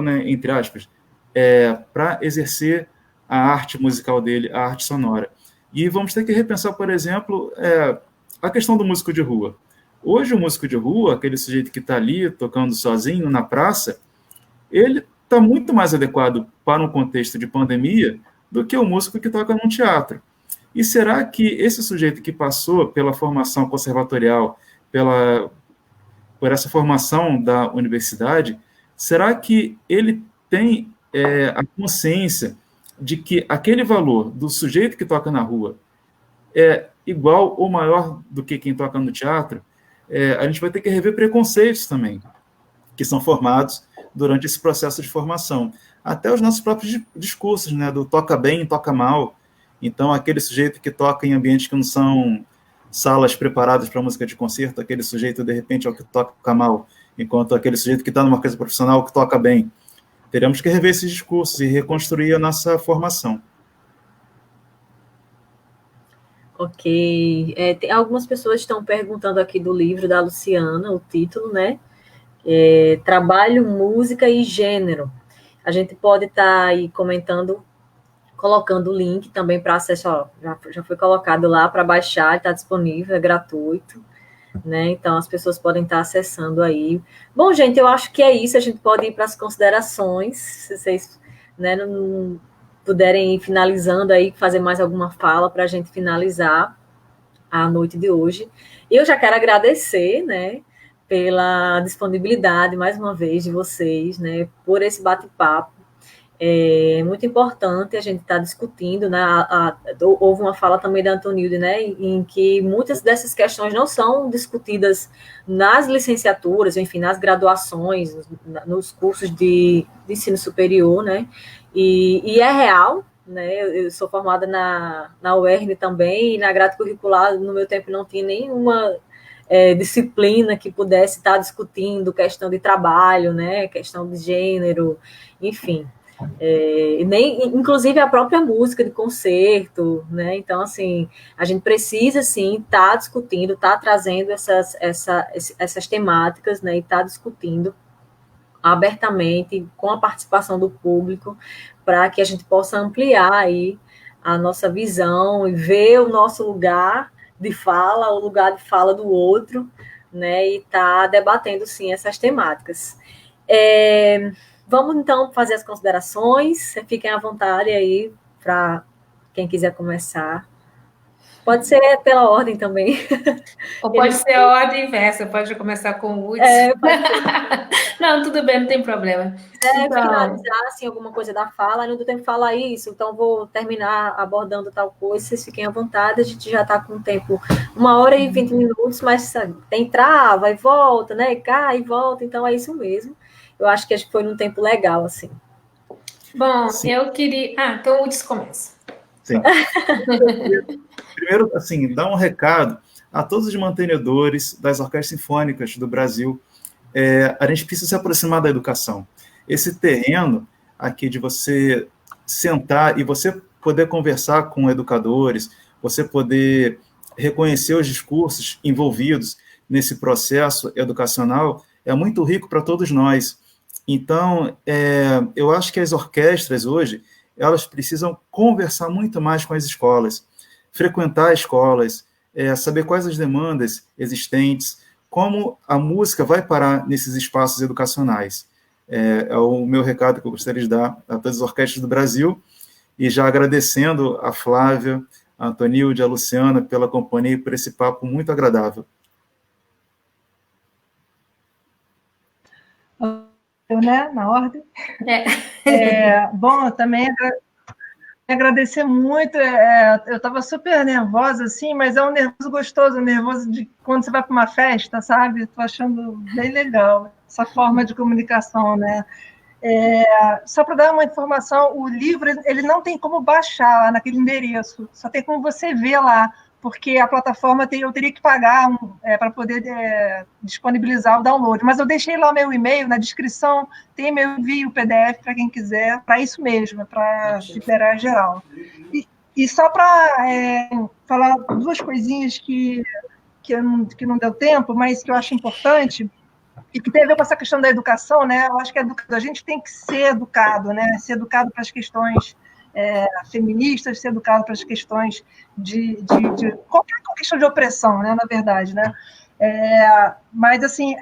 né, entre aspas, para exercer a arte musical dele, a arte sonora. E vamos ter que repensar, por exemplo, a questão do músico de rua. Hoje o músico de rua, aquele sujeito que está ali tocando sozinho na praça, ele está muito mais adequado para um contexto de pandemia do que o músico que toca num teatro. E será que esse sujeito que passou pela formação conservatorial, por essa formação da universidade, será que ele tem a consciência de que aquele valor do sujeito que toca na rua é igual ou maior do que quem toca no teatro? A gente vai ter que rever preconceitos também, que são formados durante esse processo de formação. Até os nossos próprios discursos, né, do toca bem, toca mal. Então, aquele sujeito que toca em ambientes que não são salas preparadas para música de concerto, aquele sujeito, de repente, é o que toca mal, enquanto aquele sujeito que está numa orquestra profissional que toca bem. Teremos que rever esses discursos e reconstruir a nossa formação. Ok. Algumas pessoas estão perguntando aqui do livro da Luciana, o título, né? Trabalho, música e gênero. A gente pode estar aí comentando, colocando o link também para acesso, ó, já foi colocado lá para baixar, está disponível, é gratuito, né? Então as pessoas podem estar acessando aí. Bom, gente, eu acho que é isso, a gente pode ir para as considerações, se vocês, né, não puderem ir finalizando aí, fazer mais alguma fala para a gente finalizar a noite de hoje. Eu já quero agradecer, né, pela disponibilidade, mais uma vez, de vocês, né, por esse bate-papo. É muito importante a gente estar discutindo, né? Houve uma fala também da Antonilde, né, em que muitas dessas questões não são discutidas nas licenciaturas, enfim, nas graduações, nos cursos de ensino superior, né, e é real, né, eu sou formada na UERN também, e na grade curricular, no meu tempo, não tinha nenhuma disciplina que pudesse estar discutindo questão de trabalho, né, questão de gênero, enfim. Nem, inclusive a própria música de concerto, né? Então, assim, a gente precisa, sim, estar discutindo, estar trazendo essas temáticas, né? E estar discutindo abertamente, com a participação do público, para que a gente possa ampliar aí a nossa visão e ver o nosso lugar de fala, o lugar de fala do outro, né? E estar debatendo, sim, essas temáticas. Vamos, então, fazer as considerações. Fiquem à vontade aí para quem quiser começar. Pode ser pela ordem também. Ou pode ser a ordem inversa, pode começar com o Hudson. Não, tudo bem, não tem problema. Então, finalizar assim, alguma coisa da fala, não deu tempo de falar isso, então vou terminar abordando tal coisa, vocês fiquem à vontade, a gente já está com o tempo 1h e 20 minutos, mas sabe, tem trava e volta, né? Cai e volta, então é isso mesmo. Eu acho que foi num tempo legal, assim. Bom, sim. Eu queria... então o Hudson começa. Sim. Primeiro, assim, dar um recado a todos os mantenedores das orquestras sinfônicas do Brasil. A gente precisa se aproximar da educação. Esse terreno aqui de você sentar e você poder conversar com educadores, você poder reconhecer os discursos envolvidos nesse processo educacional, é muito rico para todos nós. Então, eu acho que as orquestras hoje, elas precisam conversar muito mais com as escolas, frequentar escolas, saber quais as demandas existentes, como a música vai parar nesses espaços educacionais. É o meu recado que eu gostaria de dar a todas as orquestras do Brasil, e já agradecendo a Flávia, a Antonilde, a Luciana pela companhia e por esse papo muito agradável. Né, na ordem. Bom, também agradecer muito. Eu estava super nervosa, assim, mas é um nervoso gostoso, um nervoso de quando você vai para uma festa, sabe? Estou achando bem legal essa forma de comunicação, né? Só para dar uma informação, o livro ele não tem como baixar lá naquele endereço, só tem como você ver lá, porque a plataforma eu teria que pagar para poder disponibilizar o download. Mas eu deixei lá meu e-mail, na descrição tem meu envio PDF para quem quiser, para isso mesmo, para liberar geral. E só para falar duas coisinhas que não deu tempo, mas que eu acho importante, e que tem a ver com essa questão da educação, né? Eu acho que a gente tem que ser educado, né? Ser educado para as questões feministas, ser educado para as questões de qualquer questão de opressão, né, na verdade, né? Mas, assim,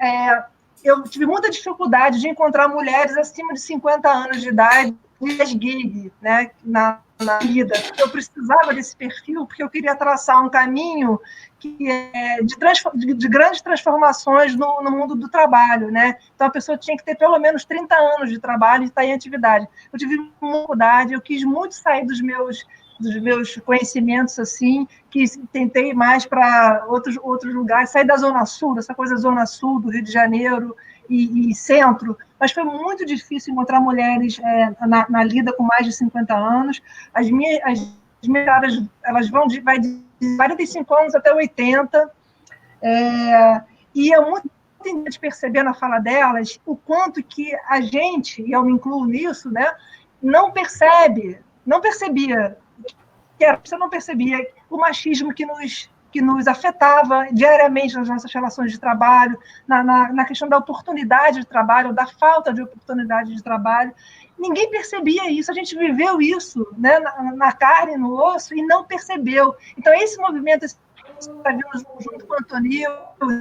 eu tive muita dificuldade de encontrar mulheres acima de 50 anos de idade gig, né, na vida. Eu precisava desse perfil porque eu queria traçar um caminho de grandes transformações no mundo do trabalho, né? Então, a pessoa tinha que ter pelo menos 30 anos de trabalho e estar em atividade. Eu tive uma dificuldade, eu quis muito sair dos meus conhecimentos, assim, que tentei mais para outros lugares, sair da Zona Sul, dessa coisa Zona Sul do Rio de Janeiro e centro, mas foi muito difícil encontrar mulheres na lida com mais de 50 anos. As minhas caras, elas vai de 45 anos até 80, e é muito interessante perceber na fala delas o quanto que a gente, e eu me incluo nisso, né, não percebia, você não percebia o machismo que nos afetava diariamente nas nossas relações de trabalho, na questão da oportunidade de trabalho, da falta de oportunidade de trabalho. Ninguém percebia isso, a gente viveu isso, né, na carne, no osso, e não percebeu. Então, esse movimento, junto com o Antonio,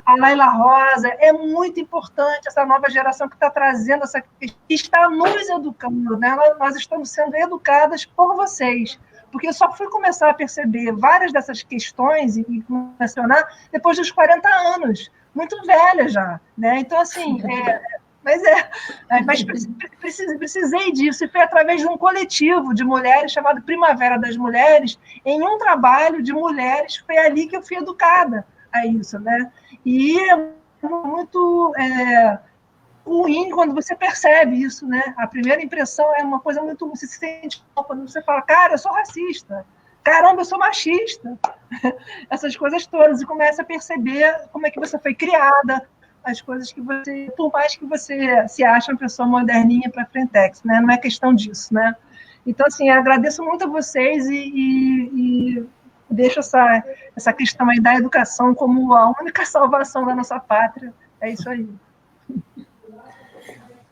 a Laila Rosa, é muito importante, essa nova geração que está trazendo essa questão, está nos educando, né? Nós estamos sendo educadas por vocês, porque eu só fui começar a perceber várias dessas questões e mencionar depois dos 40 anos, muito velha já, né? Então, assim, mas precisei disso, e foi através de um coletivo de mulheres chamado Primavera das Mulheres, em um trabalho de mulheres, foi ali que eu fui educada a isso, né? E é muito ruim quando você percebe isso, né? A primeira impressão é uma coisa muito... Você se sente mal quando você fala, cara, eu sou racista, caramba, eu sou machista, essas coisas todas, e começa a perceber como é que você foi criada, as coisas que você, por mais que você se ache uma pessoa moderninha para frentex, né? Não é questão disso, né? Então, assim, agradeço muito a vocês e deixo essa questão aí da educação como a única salvação da nossa pátria. É isso aí.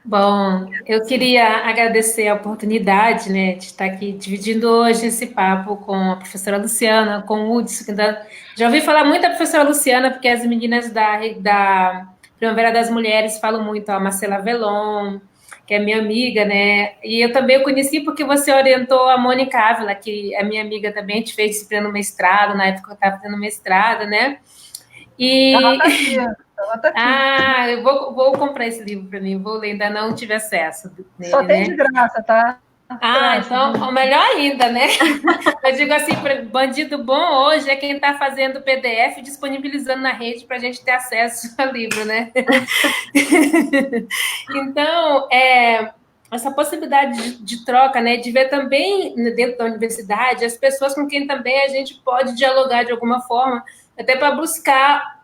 Bom, eu queria agradecer a oportunidade, né, de estar aqui dividindo hoje esse papo com a professora Luciana, com o Hudson. Já ouvi falar muito da professora Luciana, porque as meninas da Primavera das Mulheres falam muito, a Marcela Velon, que é minha amiga, né? E eu também conheci porque você orientou a Mônica Ávila, que é minha amiga também, a gente fez disciplina no mestrado, na época eu estava fazendo mestrado, né? E... Ela tá aqui. Eu vou comprar esse livro para mim, vou ler, ainda não tive acesso nele, só tem de graça, tá? Então, melhor ainda, né? Eu digo assim, bandido bom hoje é quem está fazendo PDF e disponibilizando na rede para a gente ter acesso ao livro, né? Então, essa possibilidade de troca, né, de ver também dentro da universidade as pessoas com quem também a gente pode dialogar de alguma forma, até para buscar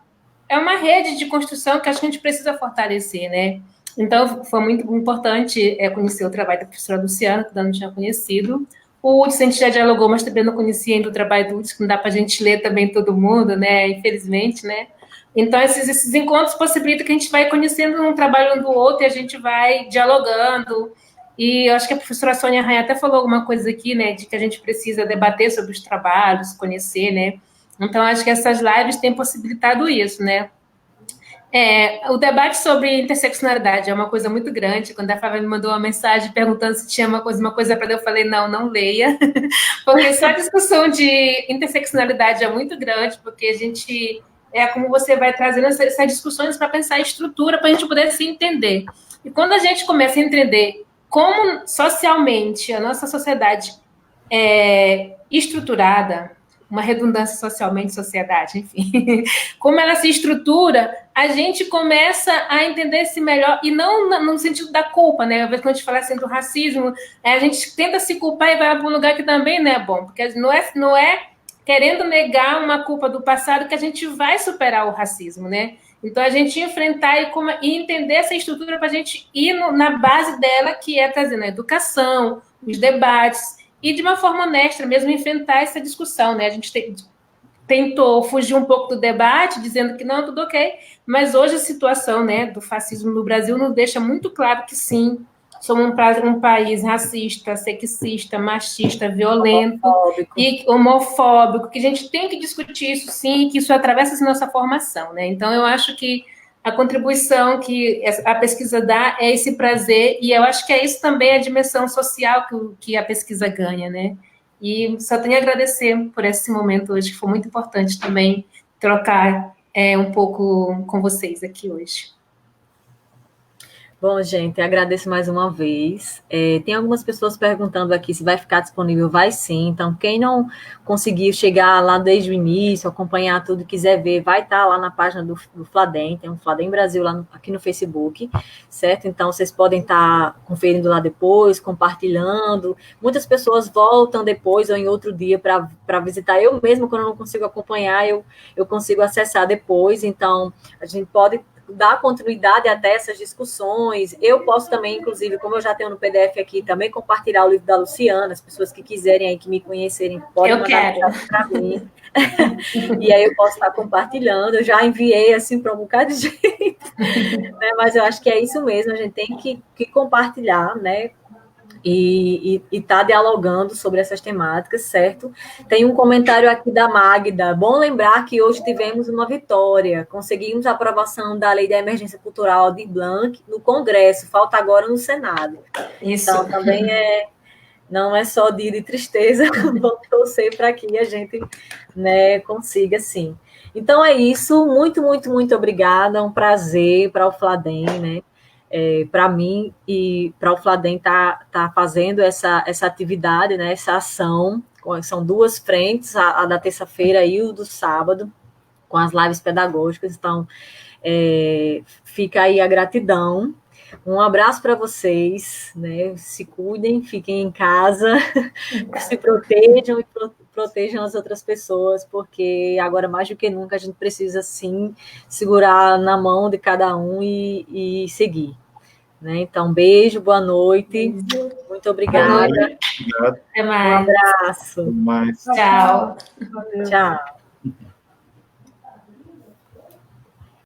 uma rede de construção que acho que a gente precisa fortalecer, né? Então, foi muito importante conhecer o trabalho da professora Luciana, que eu não tinha conhecido. O Hudson a gente já dialogou, mas também não conhecia ainda o trabalho do Hudson, que não dá para a gente ler também todo mundo, né? Infelizmente, né? Então, esses encontros possibilitam que a gente vai conhecendo um trabalho um do outro e a gente vai dialogando. E eu acho que a professora Sônia Raia até falou alguma coisa aqui, né? De que a gente precisa debater sobre os trabalhos, conhecer, né? Então, acho que essas lives têm possibilitado isso, né? O debate sobre interseccionalidade é uma coisa muito grande. Quando a Flávia me mandou uma mensagem perguntando se tinha uma coisa para ler, eu falei, não leia, porque só a discussão de interseccionalidade é muito grande, porque a gente, como você vai trazendo essas discussões para pensar em estrutura, para a gente poder se entender. E quando a gente começa a entender como socialmente a nossa sociedade é estruturada, uma redundância socialmente, sociedade, enfim, como ela se estrutura, a gente começa a entender-se melhor, e não no sentido da culpa, né? Quando a gente fala assim do racismo, a gente tenta se culpar e vai para um lugar que também não é bom, porque não é querendo negar uma culpa do passado que a gente vai superar o racismo, né? Então, a gente enfrentar e entender essa estrutura para a gente ir na base dela, que é trazendo a educação, os debates, e de uma forma honesta mesmo enfrentar essa discussão, né? A gente tentou fugir um pouco do debate, dizendo que não, tudo ok, mas hoje a situação, né, do fascismo no Brasil nos deixa muito claro que sim, somos um país racista, sexista, machista, violento e homofóbico, que a gente tem que discutir isso sim, que isso atravessa a nossa formação, né? Então, eu acho que a contribuição que a pesquisa dá é esse prazer, e eu acho que é isso também a dimensão social que a pesquisa ganha, né? E só tenho a agradecer por esse momento hoje, que foi muito importante também trocar um pouco com vocês aqui hoje. Bom, gente, agradeço mais uma vez. Tem algumas pessoas perguntando aqui se vai ficar disponível. Vai sim. Então, quem não conseguiu chegar lá desde o início, acompanhar tudo, quiser ver, vai estar lá na página do Fladem. Tem um Fladem Brasil lá aqui no Facebook, certo? Então, vocês podem estar conferindo lá depois, compartilhando. Muitas pessoas voltam depois ou em outro dia para visitar. Eu mesmo, quando eu não consigo acompanhar, eu consigo acessar depois. Então, a gente pode dar continuidade até essas discussões. Eu posso também, inclusive, como eu já tenho no PDF aqui, também compartilhar o livro da Luciana. As pessoas que quiserem aí, que me conhecerem, podem mandar para mim. E aí eu posso estar compartilhando. Eu já enviei assim para um bocado de gente, né? Mas eu acho que é isso mesmo, a gente tem que compartilhar, né? E tá dialogando sobre essas temáticas, certo? Tem um comentário aqui da Magda. Bom lembrar que hoje tivemos uma vitória. Conseguimos a aprovação da Lei da Emergência Cultural de Blanc no Congresso, falta agora no Senado. Isso. Então, também não é só dia de tristeza, vamos torcer para que a gente, né, consiga, sim. Então, é isso. Muito, muito, muito obrigada. Um prazer para o Fladem, né? Para mim e para o Fladem tá fazendo essa atividade, né, essa ação. São duas frentes, a da terça-feira e o do sábado, com as lives pedagógicas. Então, fica aí a gratidão. Um abraço para vocês, né? Se cuidem, fiquem em casa, se protejam e protejam as outras pessoas, porque agora mais do que nunca a gente precisa sim segurar na mão de cada um e seguir. Né? Então, beijo, boa noite. Muito obrigada. Até mais. Um abraço. Até mais. Tchau. Tchau.